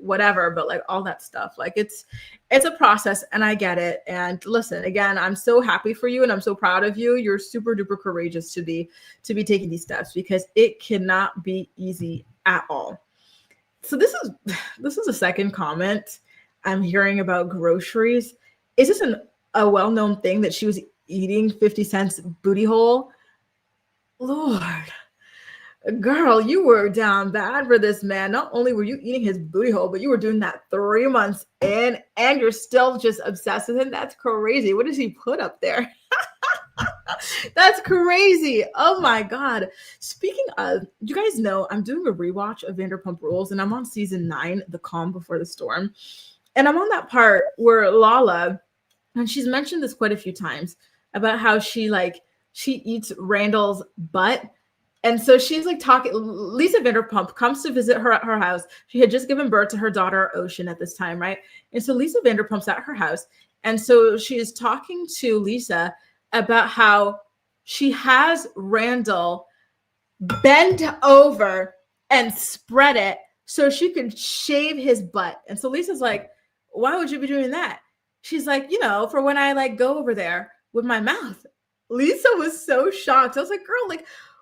whatever, but like all that stuff, like it's a process and I get it. And listen, again, I'm so happy for you and I'm so proud of you. You're super duper courageous to be taking these steps because it cannot be easy at all. So this is a second comment I'm hearing about groceries. Is this a well-known thing that she was eating 50 Cent's booty hole? Lord, girl, you were down bad for this man. Not only were you eating his booty hole, but you were doing that 3 months in and you're still just obsessed with him. That's crazy. What does he put up there? That's crazy. Oh my God. Speaking of, you guys know I'm doing a rewatch of Vanderpump Rules and I'm on season 9, The Calm Before the Storm. And I'm on that part where Lala, and she's mentioned this quite a few times about how she eats Randall's butt. And so she's like talking, Lisa Vanderpump comes to visit her at her house. She had just given birth to her daughter, Ocean, at this time, right? And so Lisa Vanderpump's at her house. And so she is talking to Lisa about how she has Randall bend over and spread it so she can shave his butt. And so Lisa's like, why would you be doing that? She's like, for when I go over there with my mouth. Lisa was so shocked. I was like, girl,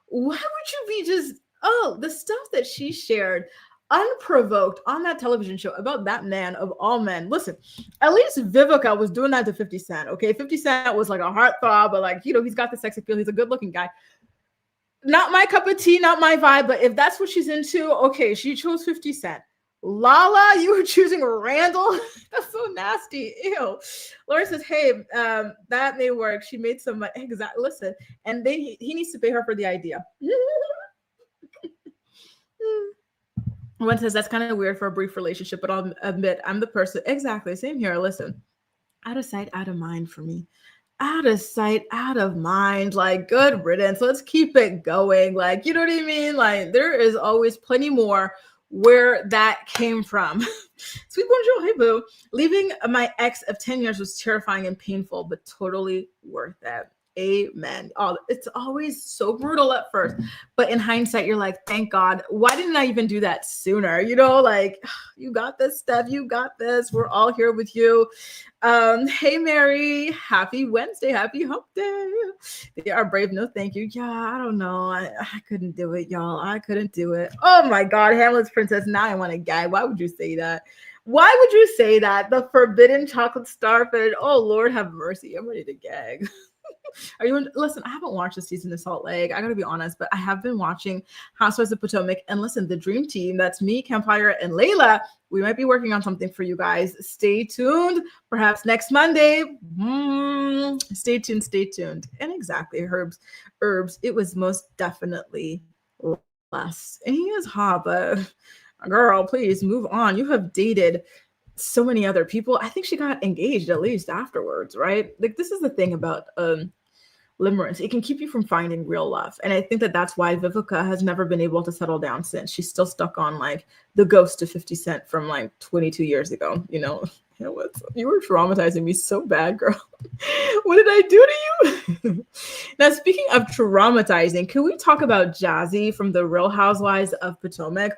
why would you be the stuff that she shared unprovoked on that television show about that man of all men. Listen, at least Vivica was doing that to 50 Cent. Okay. 50 Cent was like a heartthrob, but he's got the sex appeal. He's a good looking guy. Not my cup of tea, not my vibe, but if that's what she's into, okay, she chose 50 Cent. Lala, you were choosing Randall. That's so nasty. Ew. Laura says, hey, that may work. She made some listen, and he needs to pay her for the idea. One says that's kind of weird for a brief relationship, but I'll admit I'm the person. Exactly. Same here. Listen, out of sight, out of mind for me. Out of sight, out of mind. Good riddance. Let's keep it going. You know what I mean? There is always plenty more where that came from. Sweet bonjour, hey boo. Leaving my ex of 10 years was terrifying and painful, but totally worth it. Amen. Oh, it's always so brutal at first, but in hindsight, you're like, thank God. Why didn't I even do that sooner? You got this, Steph. You got this. We're all here with you. Hey, Mary. Happy Wednesday. Happy hump day. They are brave. No, thank you. Yeah, I don't know. I couldn't do it, y'all. I couldn't do it. Oh my God. Hamlet's princess. Now I want to gag. Why would you say that? Why would you say that? The forbidden chocolate starfish. Oh, Lord have mercy. I'm ready to gag. Listen, I haven't watched the season of Salt Lake. I gotta be honest, but I have been watching Housewives of Potomac. And listen, the dream team, that's me, Campfire, and Layla. We might be working on something for you guys. Stay tuned. Perhaps next Monday. Stay tuned. Stay tuned. And exactly, herbs. It was most definitely less. And he is hot, but girl, please move on. You have dated so many other people. I think she got engaged at least afterwards, right? This is the thing about limerence. It can keep you from finding real love. And I think that's why Vivica has never been able to settle down since. She's still stuck on the ghost of 50 Cent from 22 years ago. You were traumatizing me so bad, girl. What did I do to you? Now, speaking of traumatizing, can we talk about Jazzy from the Real Housewives of Potomac?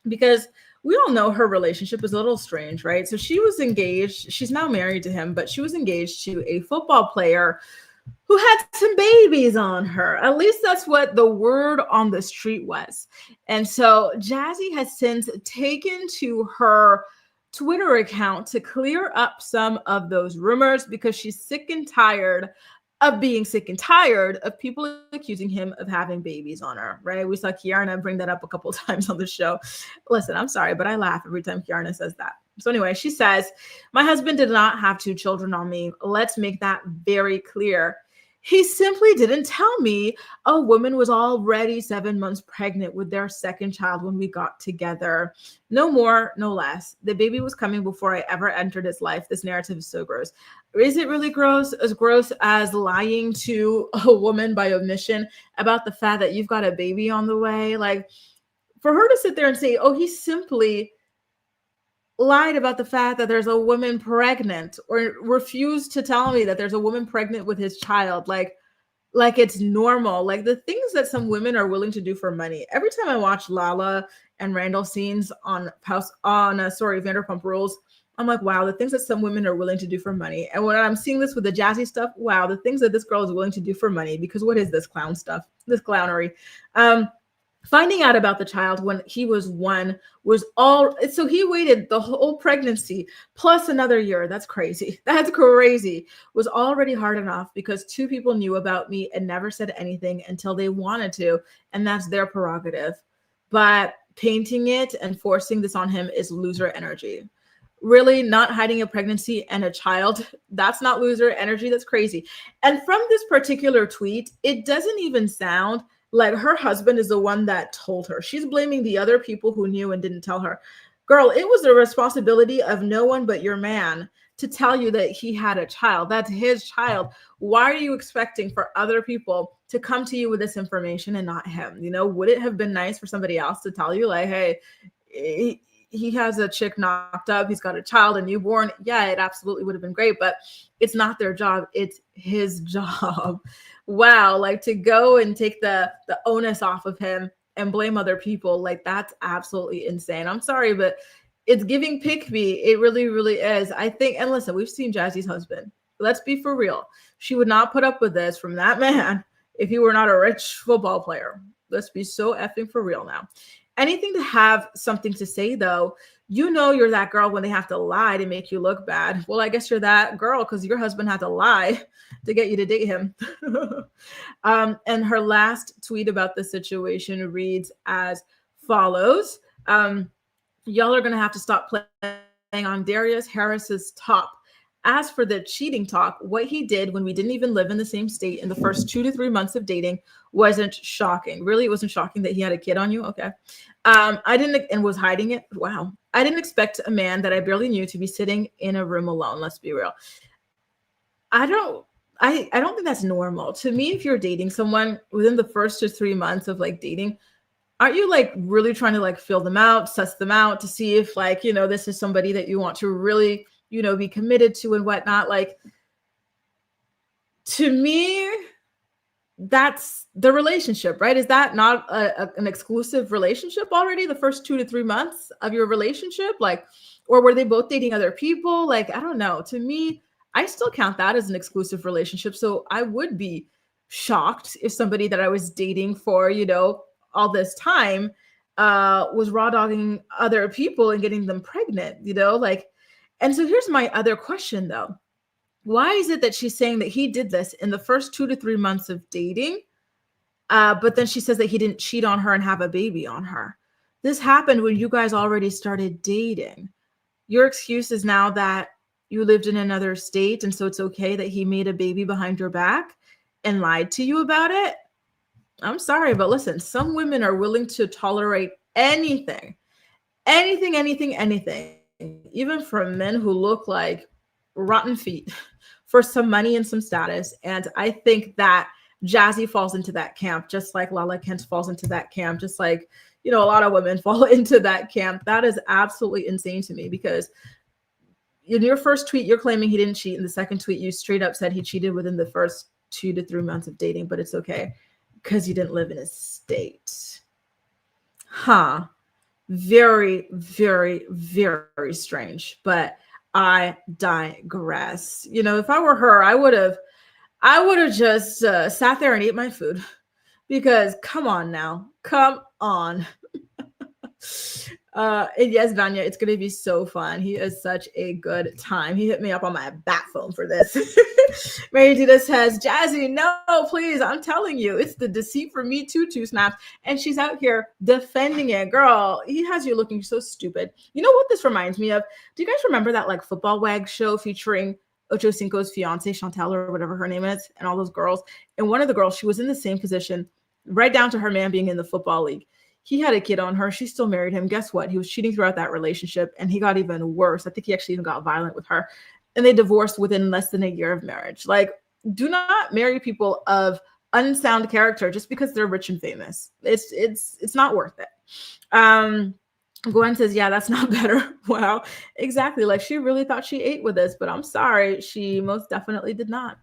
Because we all know her relationship is a little strange, right? So she was engaged. She's now married to him, but she was engaged to a football player who had some babies on her. At least that's what the word on the street was. And so Jazzy has since taken to her Twitter account to clear up some of those rumors because she's sick and tired of being sick and tired of people accusing him of having babies on her, right? We saw Kiarna bring that up a couple of times on the show. Listen, I'm sorry, but I laugh every time Kiarna says that. So anyway, she says, my husband did not have 2 children on me. Let's make that very clear. He simply didn't tell me a woman was already 7 months pregnant with their second child when we got together. No more, no less. The baby was coming before I ever entered his life. This narrative is so gross. Is it really gross? As gross as lying to a woman by omission about the fact that you've got a baby on the way? Like, for her to sit there and say, oh, he simply lied about the fact that there's a woman pregnant, or refused to tell me that there's a woman pregnant with his child, like it's normal, like the things that some women are willing to do for money. Every time I watch Lala and Randall scenes on Vanderpump Rules, I'm like, wow, the things that some women are willing to do for money. And when I'm seeing this with the Jazzy stuff, wow, the things that this girl is willing to do for money, because what is this clown stuff, this clownery? Finding out about the child when he was 1 was all, so he waited the whole pregnancy plus another year. That's crazy. That's crazy. Was already hard enough because 2 people knew about me and never said anything until they wanted to. And that's their prerogative. But painting it and forcing this on him is loser energy. Really, not hiding a pregnancy and a child, that's not loser energy. That's crazy. And from this particular tweet, it doesn't even sound like her husband is the one that told her. She's blaming the other people who knew and didn't tell her. Girl, it was the responsibility of no one but your man to tell you that he had a child. That's his child. Why are you expecting for other people to come to you with this information and not him? You know, would it have been nice for somebody else to tell you, like, hey, he has a chick knocked up, he's got a child, a newborn? Yeah, it absolutely would have been great, but it's not their job. It's his job. Wow, like to go and take the onus off of him and blame other people, like that's absolutely insane. I'm sorry, but it's giving pick me. It really, really is. I think, and listen, we've seen Jazzy's husband. Let's be for real. She would not put up with this from that man if he were not a rich football player. Let's be so effing for real now. Anything to have something to say, though. You know you're that girl when they have to lie to make you look bad. Well, I guess you're that girl because your husband had to lie to get you to date him. And her last tweet about the situation reads as follows. Y'all are going to have to stop playing on Darius Harris's top. As for the cheating talk, what he did when we didn't even live in the same state in the first 2 to 3 months of dating wasn't shocking. Really, it wasn't shocking that he had a kid on you? Okay. I didn't, and was hiding it. Wow. I didn't expect a man that I barely knew to be sitting in a room alone. Let's be real. I don't think that's normal. To me, if you're dating someone within the first 2 to 3 months of like dating, aren't you like really trying to like feel them out, suss them out to see if like, you know, this is somebody that you want to really, you know, be committed to and whatnot? Like, to me, that's the relationship, right? Is that not an exclusive relationship already? The first 2 to 3 months of your relationship, like, or were they both dating other people? Like, I don't know. To me, I still count that as an exclusive relationship. So I would be shocked if somebody that I was dating for, you know, all this time was raw dogging other people and getting them pregnant, you know, like. And so here's my other question, though. Why is it that she's saying that he did this in the first 2 to 3 months of dating, but then she says that he didn't cheat on her and have a baby on her? This happened when you guys already started dating. Your excuse is now that you lived in another state, and so it's okay that he made a baby behind your back and lied to you about it? I'm sorry, but listen, some women are willing to tolerate anything, even from men who look like rotten feet, for some money and some status. And I think that Jazzy falls into that camp, just like Lala Kent falls into that camp, just like, you know, a lot of women fall into that camp. That is absolutely insane to me, because in your first tweet, you're claiming he didn't cheat. In the second tweet, you straight up said he cheated within the first 2 to 3 months of dating, but it's okay because you didn't live in his state. Huh. Very, very, very strange. But I digress. You know, if I were her, I would have just sat there and ate my food, because come on now, come on. And yes, Vanya, it's going to be so fun. He is such a good time. He hit me up on my bat phone for this. Mary Dita says, Jazzy, no, please. I'm telling you, it's the deceit for me too snaps. And she's out here defending it. Girl, he has you looking so stupid. You know what this reminds me of? Do you guys remember that like football wag show featuring Ocho Cinco's fiance, Chantel, or whatever her name is, and all those girls. And one of the girls, she was in the same position, right down to her man being in the football league. He had a kid on her. She still married him. Guess what? He was cheating throughout that relationship, and he got even worse. I think he actually even got violent with her. And they divorced within less than a year of marriage. Like, do not marry people of unsound character just because they're rich and famous. It's not worth it. Gwen says, yeah, that's not better. Wow, exactly. Like, she really thought she ate with this, but I'm sorry, she most definitely did not.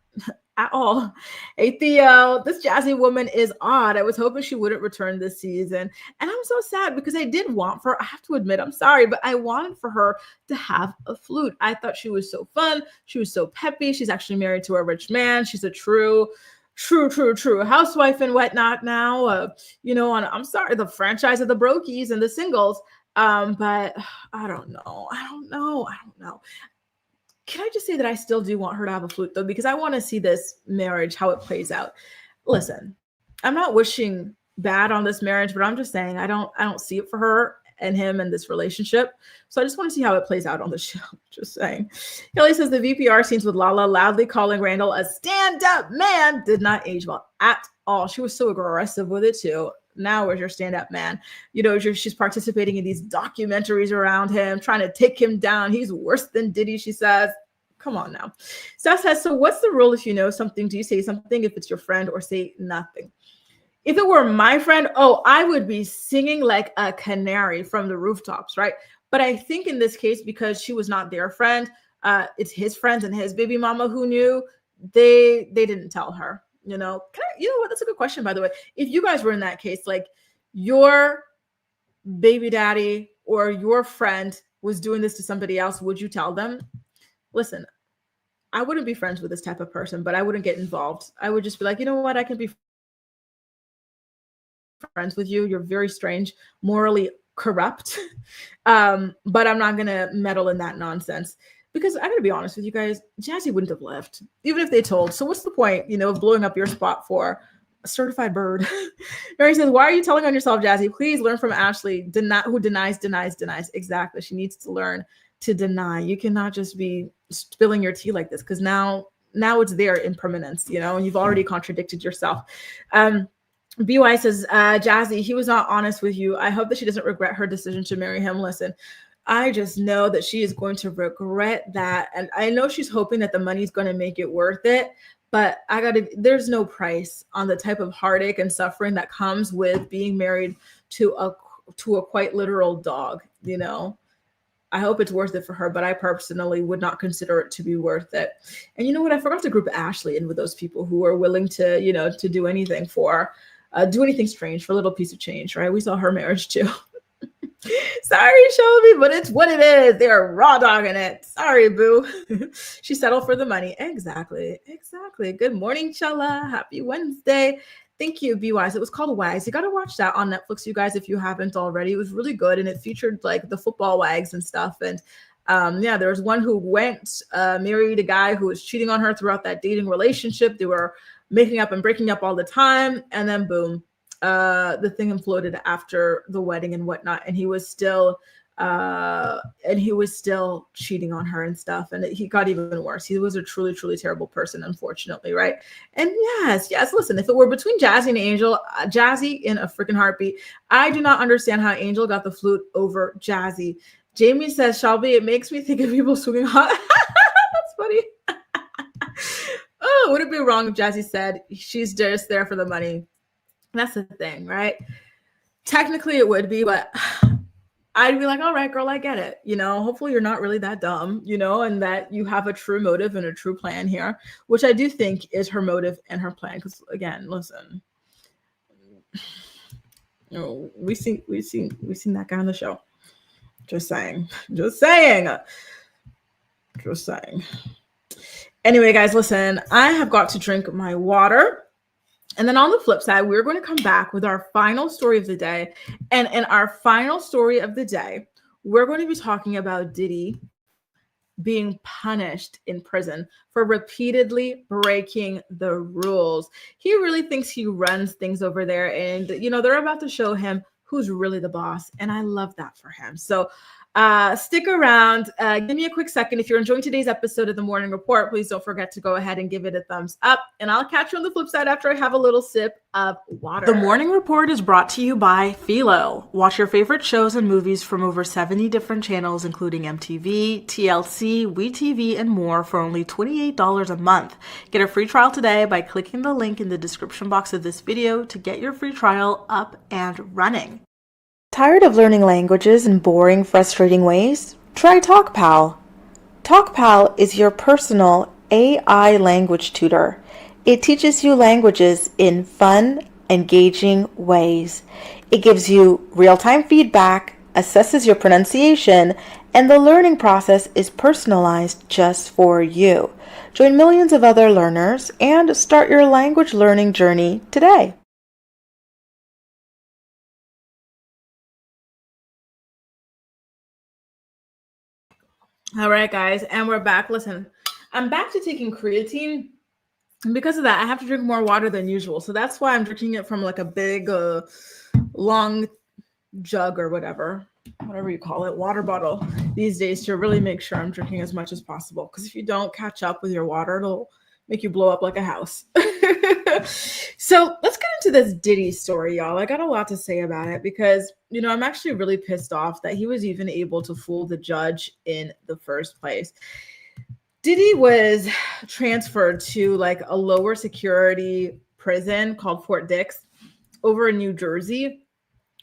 At all. Hey, Theo, this Jazzy woman is odd. I was hoping she wouldn't return this season. And I'm so sad because I did want for, I have to admit, I'm sorry, but I wanted for her to have a flute. I thought she was so fun. She was so peppy. She's actually married to a rich man. She's a true housewife and whatnot now. I'm sorry, the franchise of the Brokies and the singles. But I don't know. Can I just say that I still do want her to have a flute, though, because I want to see this marriage, how it plays out. Listen, I'm not wishing bad on this marriage, but I'm just saying I don't see it for her and him and this relationship. So I just want to see how it plays out on the show. Just saying. Kelly says the VPR scenes with Lala loudly calling Randall a stand-up man did not age well at all. She was so aggressive with it too. Now where's your stand-up man? She's participating in these documentaries around him, trying to take him down. He's worse than Diddy, she says. Come on now. Seth says, so what's the rule if you know something? Do you say something if it's your friend or say nothing? If it were my friend, I would be singing like a canary from the rooftops, right? But I think in this case, because she was not their friend, it's his friends and his baby mama who knew, they didn't tell her. You know what? That's a good question, by the way. If you guys were in that case, like your baby daddy or your friend was doing this to somebody else, would you tell them? Listen, I wouldn't be friends with this type of person, but I wouldn't get involved. I would just be like, you know what? I can be friends with you. You're very strange, morally corrupt. But I'm not going to meddle in that nonsense. Because I gotta be honest with you guys, Jazzy wouldn't have left, even if they told. So what's the point, of blowing up your spot for a certified bird? Mary says, why are you telling on yourself, Jazzy? Please learn from Ashley, who denies. Exactly. She needs to learn to deny. You cannot just be spilling your tea like this, because now it's there in permanence, and you've already contradicted yourself. BY says, Jazzy, he was not honest with you. I hope that she doesn't regret her decision to marry him. Listen, I just know that she is going to regret that. And I know she's hoping that the money's going to make it worth it. But there's no price on the type of heartache and suffering that comes with being married to a quite literal dog, I hope it's worth it for her, but I personally would not consider it to be worth it. And you know what? I forgot to group Ashley in with those people who are willing to, to do anything do anything strange for a little piece of change, right? We saw her marriage too. Sorry, Shelby, but it's what it is. They're raw dogging it. Sorry, boo. She settled for the money. Exactly. Good morning, Chella. Happy Wednesday. Thank you, Be Wise. It was called Wags. You got to watch that on Netflix, you guys, if you haven't already. It was really good, and it featured like the football wags and stuff. And there was one who married a guy who was cheating on her throughout that dating relationship. They were making up and breaking up all the time, and then boom. The thing imploded after the wedding and whatnot, and he was still cheating on her and stuff, and he got even worse. He was a truly terrible person, unfortunately, right? And yes, listen, if it were between Jazzy and Angel, Jazzy in a freaking heartbeat. I do not understand how Angel got the flute over Jazzy. Jamie says, Shelby, it makes me think of people swinging hot. That's funny. Would it be wrong if Jazzy said she's just there for the money? That's the thing, right? Technically it would be, but I'd be like, all right, girl, I get it. Hopefully you're not really that dumb, and that you have a true motive and a true plan here, which I do think is her motive and her plan. Because again, listen, we've seen that guy on the show. Just saying. Anyway, guys, listen, I have got to drink my water. And then on the flip side, we're going to come back with our final story of the day. And in our final story of the day, we're going to be talking about Diddy being punished in prison for repeatedly breaking the rules. He really thinks he runs things over there. And, they're about to show him who's really the boss. And I love that for him. So Stick around. Give me a quick second. If you're enjoying today's episode of The Morning Report, please don't forget to go ahead and give it a thumbs up. And I'll catch you on the flip side after I have a little sip of water. The Morning Report is brought to you by Philo. Watch your favorite shows and movies from over 70 different channels, including MTV, TLC, WeTV, and more for only $28 a month. Get a free trial today by clicking the link in the description box of this video to get your free trial up and running. Tired of learning languages in boring, frustrating ways? Try TalkPal. TalkPal is your personal AI language tutor. It teaches you languages in fun, engaging ways. It gives you real-time feedback, assesses your pronunciation, and the learning process is personalized just for you. Join millions of other learners and start your language learning journey today. All right, guys, and we're back. Listen, I'm back to taking creatine, and because of that, I have to drink more water than usual. So that's why I'm drinking it from like a big, long jug or whatever you call it, water bottle these days to really make sure I'm drinking as much as possible. Because if you don't catch up with your water, it'll make you blow up like a house. So let's get into this Diddy story, y'all. I got a lot to say about it because, I'm actually really pissed off that he was even able to fool the judge in the first place. Diddy was transferred to like a lower security prison called Fort Dix over in New Jersey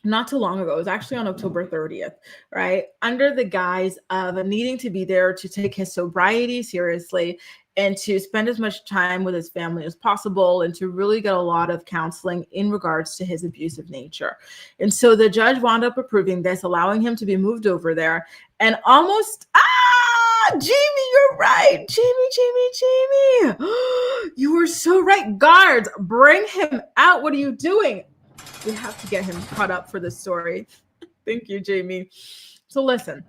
not too long ago. It was actually on October 30th, right? Under the guise of needing to be there to take his sobriety seriously and to spend as much time with his family as possible and to really get a lot of counseling in regards to his abusive nature. And so the judge wound up approving this, allowing him to be moved over there and almost, Jamie, you're right. Jamie. You were so right. Guards, bring him out. What are you doing? We have to get him caught up for this story. Thank you, Jamie. So listen,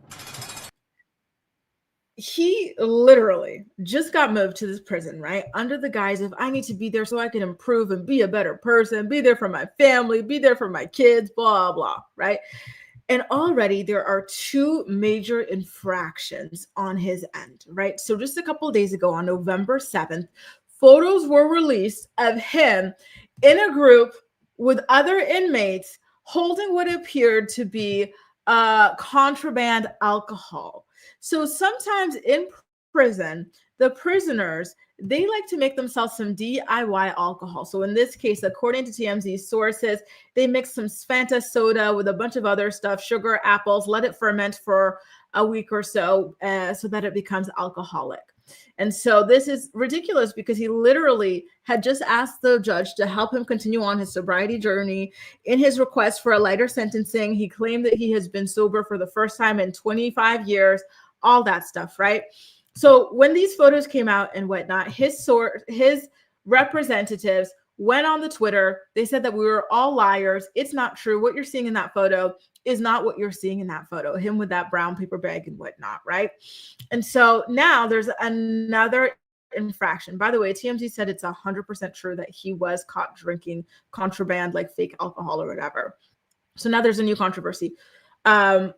he literally just got moved to this prison, right? Under the guise of, I need to be there so I can improve and be a better person, be there for my family, be there for my kids, blah, blah, right? And already there are 2 major infractions on his end, right? So just a couple of days ago on November 7th, photos were released of him in a group with other inmates holding what appeared to be contraband alcohol. So sometimes in prison, the prisoners, they like to make themselves some DIY alcohol. So in this case, according to TMZ sources, they mix some Fanta soda with a bunch of other stuff, sugar, apples, let it ferment for a week or so that it becomes alcoholic. And so this is ridiculous because he literally had just asked the judge to help him continue on his sobriety journey. In his request for a lighter sentencing, he claimed that he has been sober for the first time in 25 years, all that stuff, right? So when these photos came out and whatnot, his representatives went on the Twitter. They said that we were all liars. It's not true. What you're seeing in that photo is not what you're seeing in that photo, him with that brown paper bag and whatnot, right? And so now there's another infraction. By the way, TMZ said it's 100% true that he was caught drinking contraband, like fake alcohol or whatever. So now there's a new controversy. On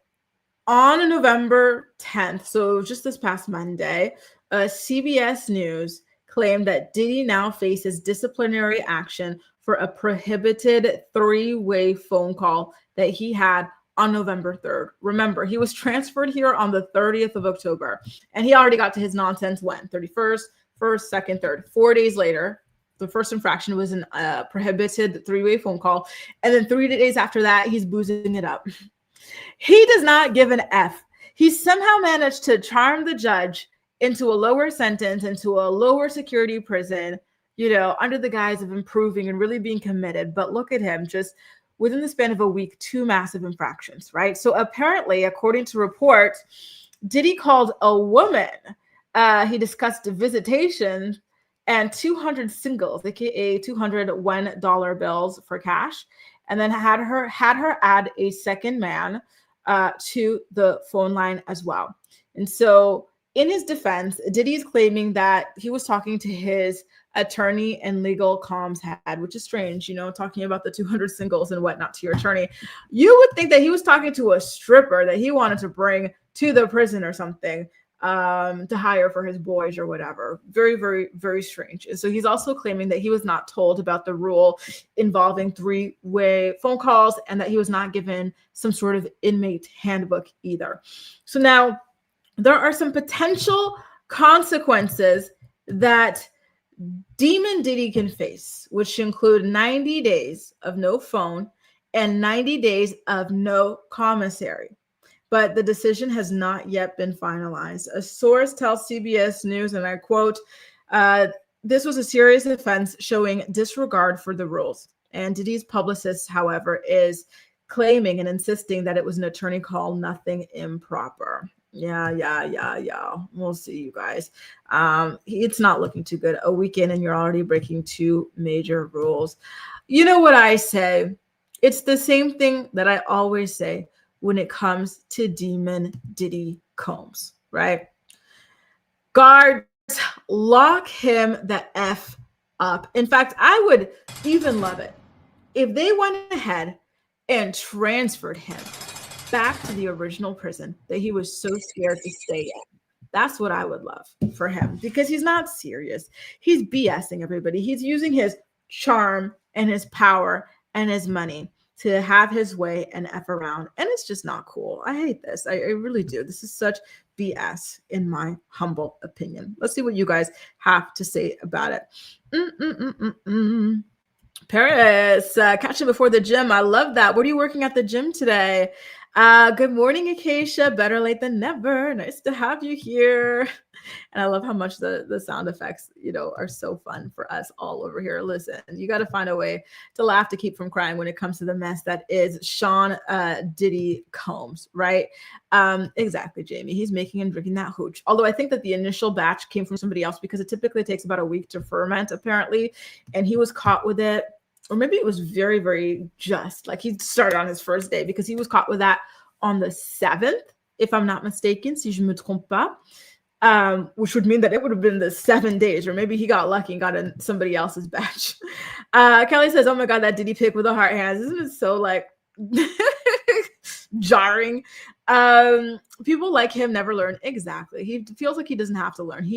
November 10th, so just this past Monday, CBS News claimed that Diddy now faces disciplinary action for a prohibited 3-way phone call that he had on November 3rd. Remember, he was transferred here on the 30th of October, and he already got to his nonsense when? 31st, 1st, 2nd, 3rd. 4 days later, the first infraction was a prohibited 3-way phone call, and then 3 days after that, he's boozing it up. He does not give an F. He somehow managed to charm the judge into a lower sentence, into a lower security prison, under the guise of improving and really being committed. But look at him, just within the span of a week, 2 massive infractions, right? So apparently, according to reports, Diddy called a woman. He discussed visitation and 200 singles, aka $201 bills for cash, and then had her add a second man to the phone line as well. And so in his defense, Diddy's claiming that he was talking to his attorney and legal comms had, which is strange, talking about the 200 singles and whatnot to your attorney. You would think that he was talking to a stripper that he wanted to bring to the prison or something, to hire for his boys or whatever. Very, very, very strange. And so he's also claiming that he was not told about the rule involving three-way phone calls and that he was not given some sort of inmate handbook either. So now there are some potential consequences that Demon Diddy can face, which include 90 days of no phone and 90 days of no commissary. But the decision has not yet been finalized. A source tells CBS News, and I quote, this was a serious offense showing disregard for the rules. And Diddy's publicist, however, is claiming and insisting that it was an attorney call, nothing improper. Yeah. We'll see, you guys. It's not looking too good. A weekend and you're already breaking two major rules. You know what I say? It's the same thing that I always say when it comes to Demon Diddy Combs, right? Guards, lock him the F up. In fact, I would even love it if they went ahead and transferred him back to the original prison that he was so scared to stay in. That's what I would love for him, because he's not serious. He's BSing everybody. He's using his charm and his power and his money to have his way and F around. And it's just not cool. I hate this. I really do. This is such BS in my humble opinion. Let's see what you guys have to say about it. Paris, catching before the gym. I love that. What are you working at the gym today? Good morning, Acacia. Better late than never. Nice to have you here. And I love how much the sound effects, are so fun for us all over here. Listen, you got to find a way to laugh to keep from crying when it comes to the mess that is Sean Diddy Combs, right? Exactly, Jamie. He's making and drinking that hooch. Although I think that the initial batch came from somebody else, because it typically takes about a week to ferment, apparently. And he was caught with it. Or maybe it was very, very just. Like, he started on his first day, because he was caught with that on the 7th, if I'm not mistaken, si je me trompe pas. Which would mean that it would have been the 7 days, or maybe he got lucky and got in somebody else's batch. Kelly says, oh my God, that Diddy pick with the heart hands. Isn't it so like jarring? People like him never learn. Exactly. He feels like he doesn't have to learn.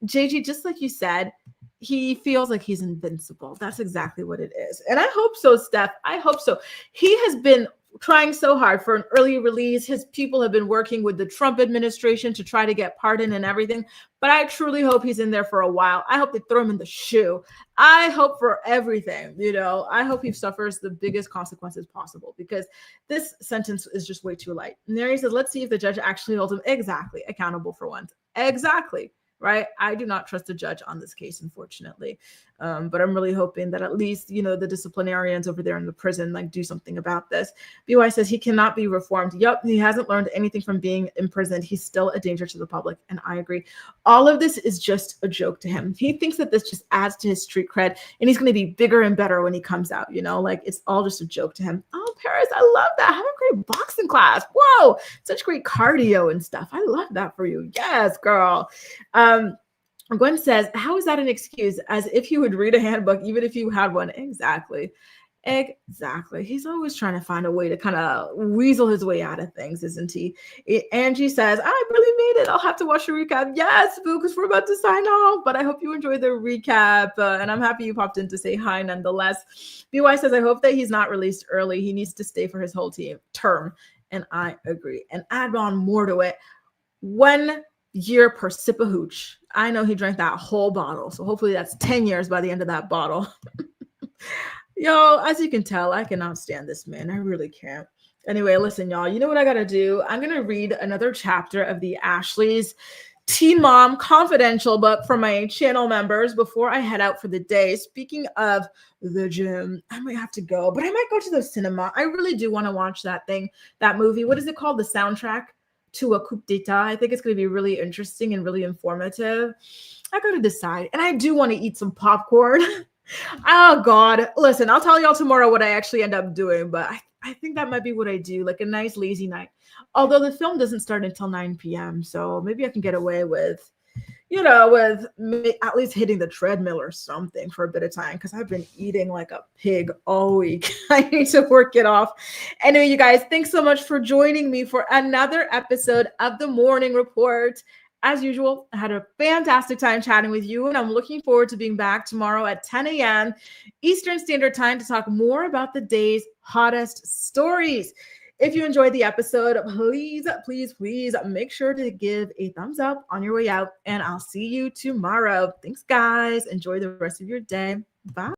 JG, just like you said, he feels like he's invincible. That's exactly what it is. And I hope so, Steph. I hope so. He has been trying so hard for an early release. His people have been working with the Trump administration to try to get pardon and everything. But I truly hope he's in there for a while. I hope they throw him in the shoe. I hope for everything, I hope he suffers the biggest consequences possible, because this sentence is just way too light. And there he says, let's see if the judge actually holds him accountable for once. Exactly. Right? I do not trust a judge on this case, unfortunately. But I'm really hoping that at least, the disciplinarians over there in the prison, do something about this. BY says he cannot be reformed. Yep, he hasn't learned anything from being imprisoned. He's still a danger to the public. And I agree. All of this is just a joke to him. He thinks that this just adds to his street cred, and he's going to be bigger and better when he comes out, it's all just a joke to him. Oh, Paris, I love that. Have a great boxing class. Whoa, such great cardio and stuff. I love that for you. Yes, girl. Gwen says, how is that an excuse? As if you would read a handbook, even if you had one. Exactly. He's always trying to find a way to kind of weasel his way out of things, isn't he? Angie says, I really made it. I'll have to watch the recap. Yes, Boo, because we're about to sign off. But I hope you enjoyed the recap. And I'm happy you popped in to say hi nonetheless. BY says, I hope that he's not released early. He needs to stay for his whole term. And I agree. And add on more to it. 1 year per sip of hooch. I know he drank that whole bottle. So hopefully that's 10 years by the end of that bottle. Yo, as you can tell, I cannot stand this man. I really can't. Anyway, listen, y'all, you know what I got to do? I'm going to read another chapter of the Ashley's Teen Mom Confidential book for my channel members before I head out for the day. Speaking of the gym, I might have to go, but I might go to the cinema. I really do want to watch that movie. What is it called? The soundtrack to a coup d'etat. I think it's going to be really interesting and really informative. I got to decide. And I do want to eat some popcorn. Oh God. Listen, I'll tell y'all tomorrow what I actually end up doing, but I think that might be what I do, like a nice lazy night. Although the film doesn't start until 9 p.m. So maybe I can get away with, with at least hitting the treadmill or something for a bit of time because I've been eating like a pig all week. I need to work it off. Anyway, you guys, thanks so much for joining me for another episode of the Morning Report. As usual, I had a fantastic time chatting with you, and I'm looking forward to being back tomorrow at 10 a.m. Eastern Standard Time to talk more about the day's hottest stories. If you enjoyed the episode, please, please, please make sure to give a thumbs up on your way out, and I'll see you tomorrow. Thanks, guys. Enjoy the rest of your day. Bye.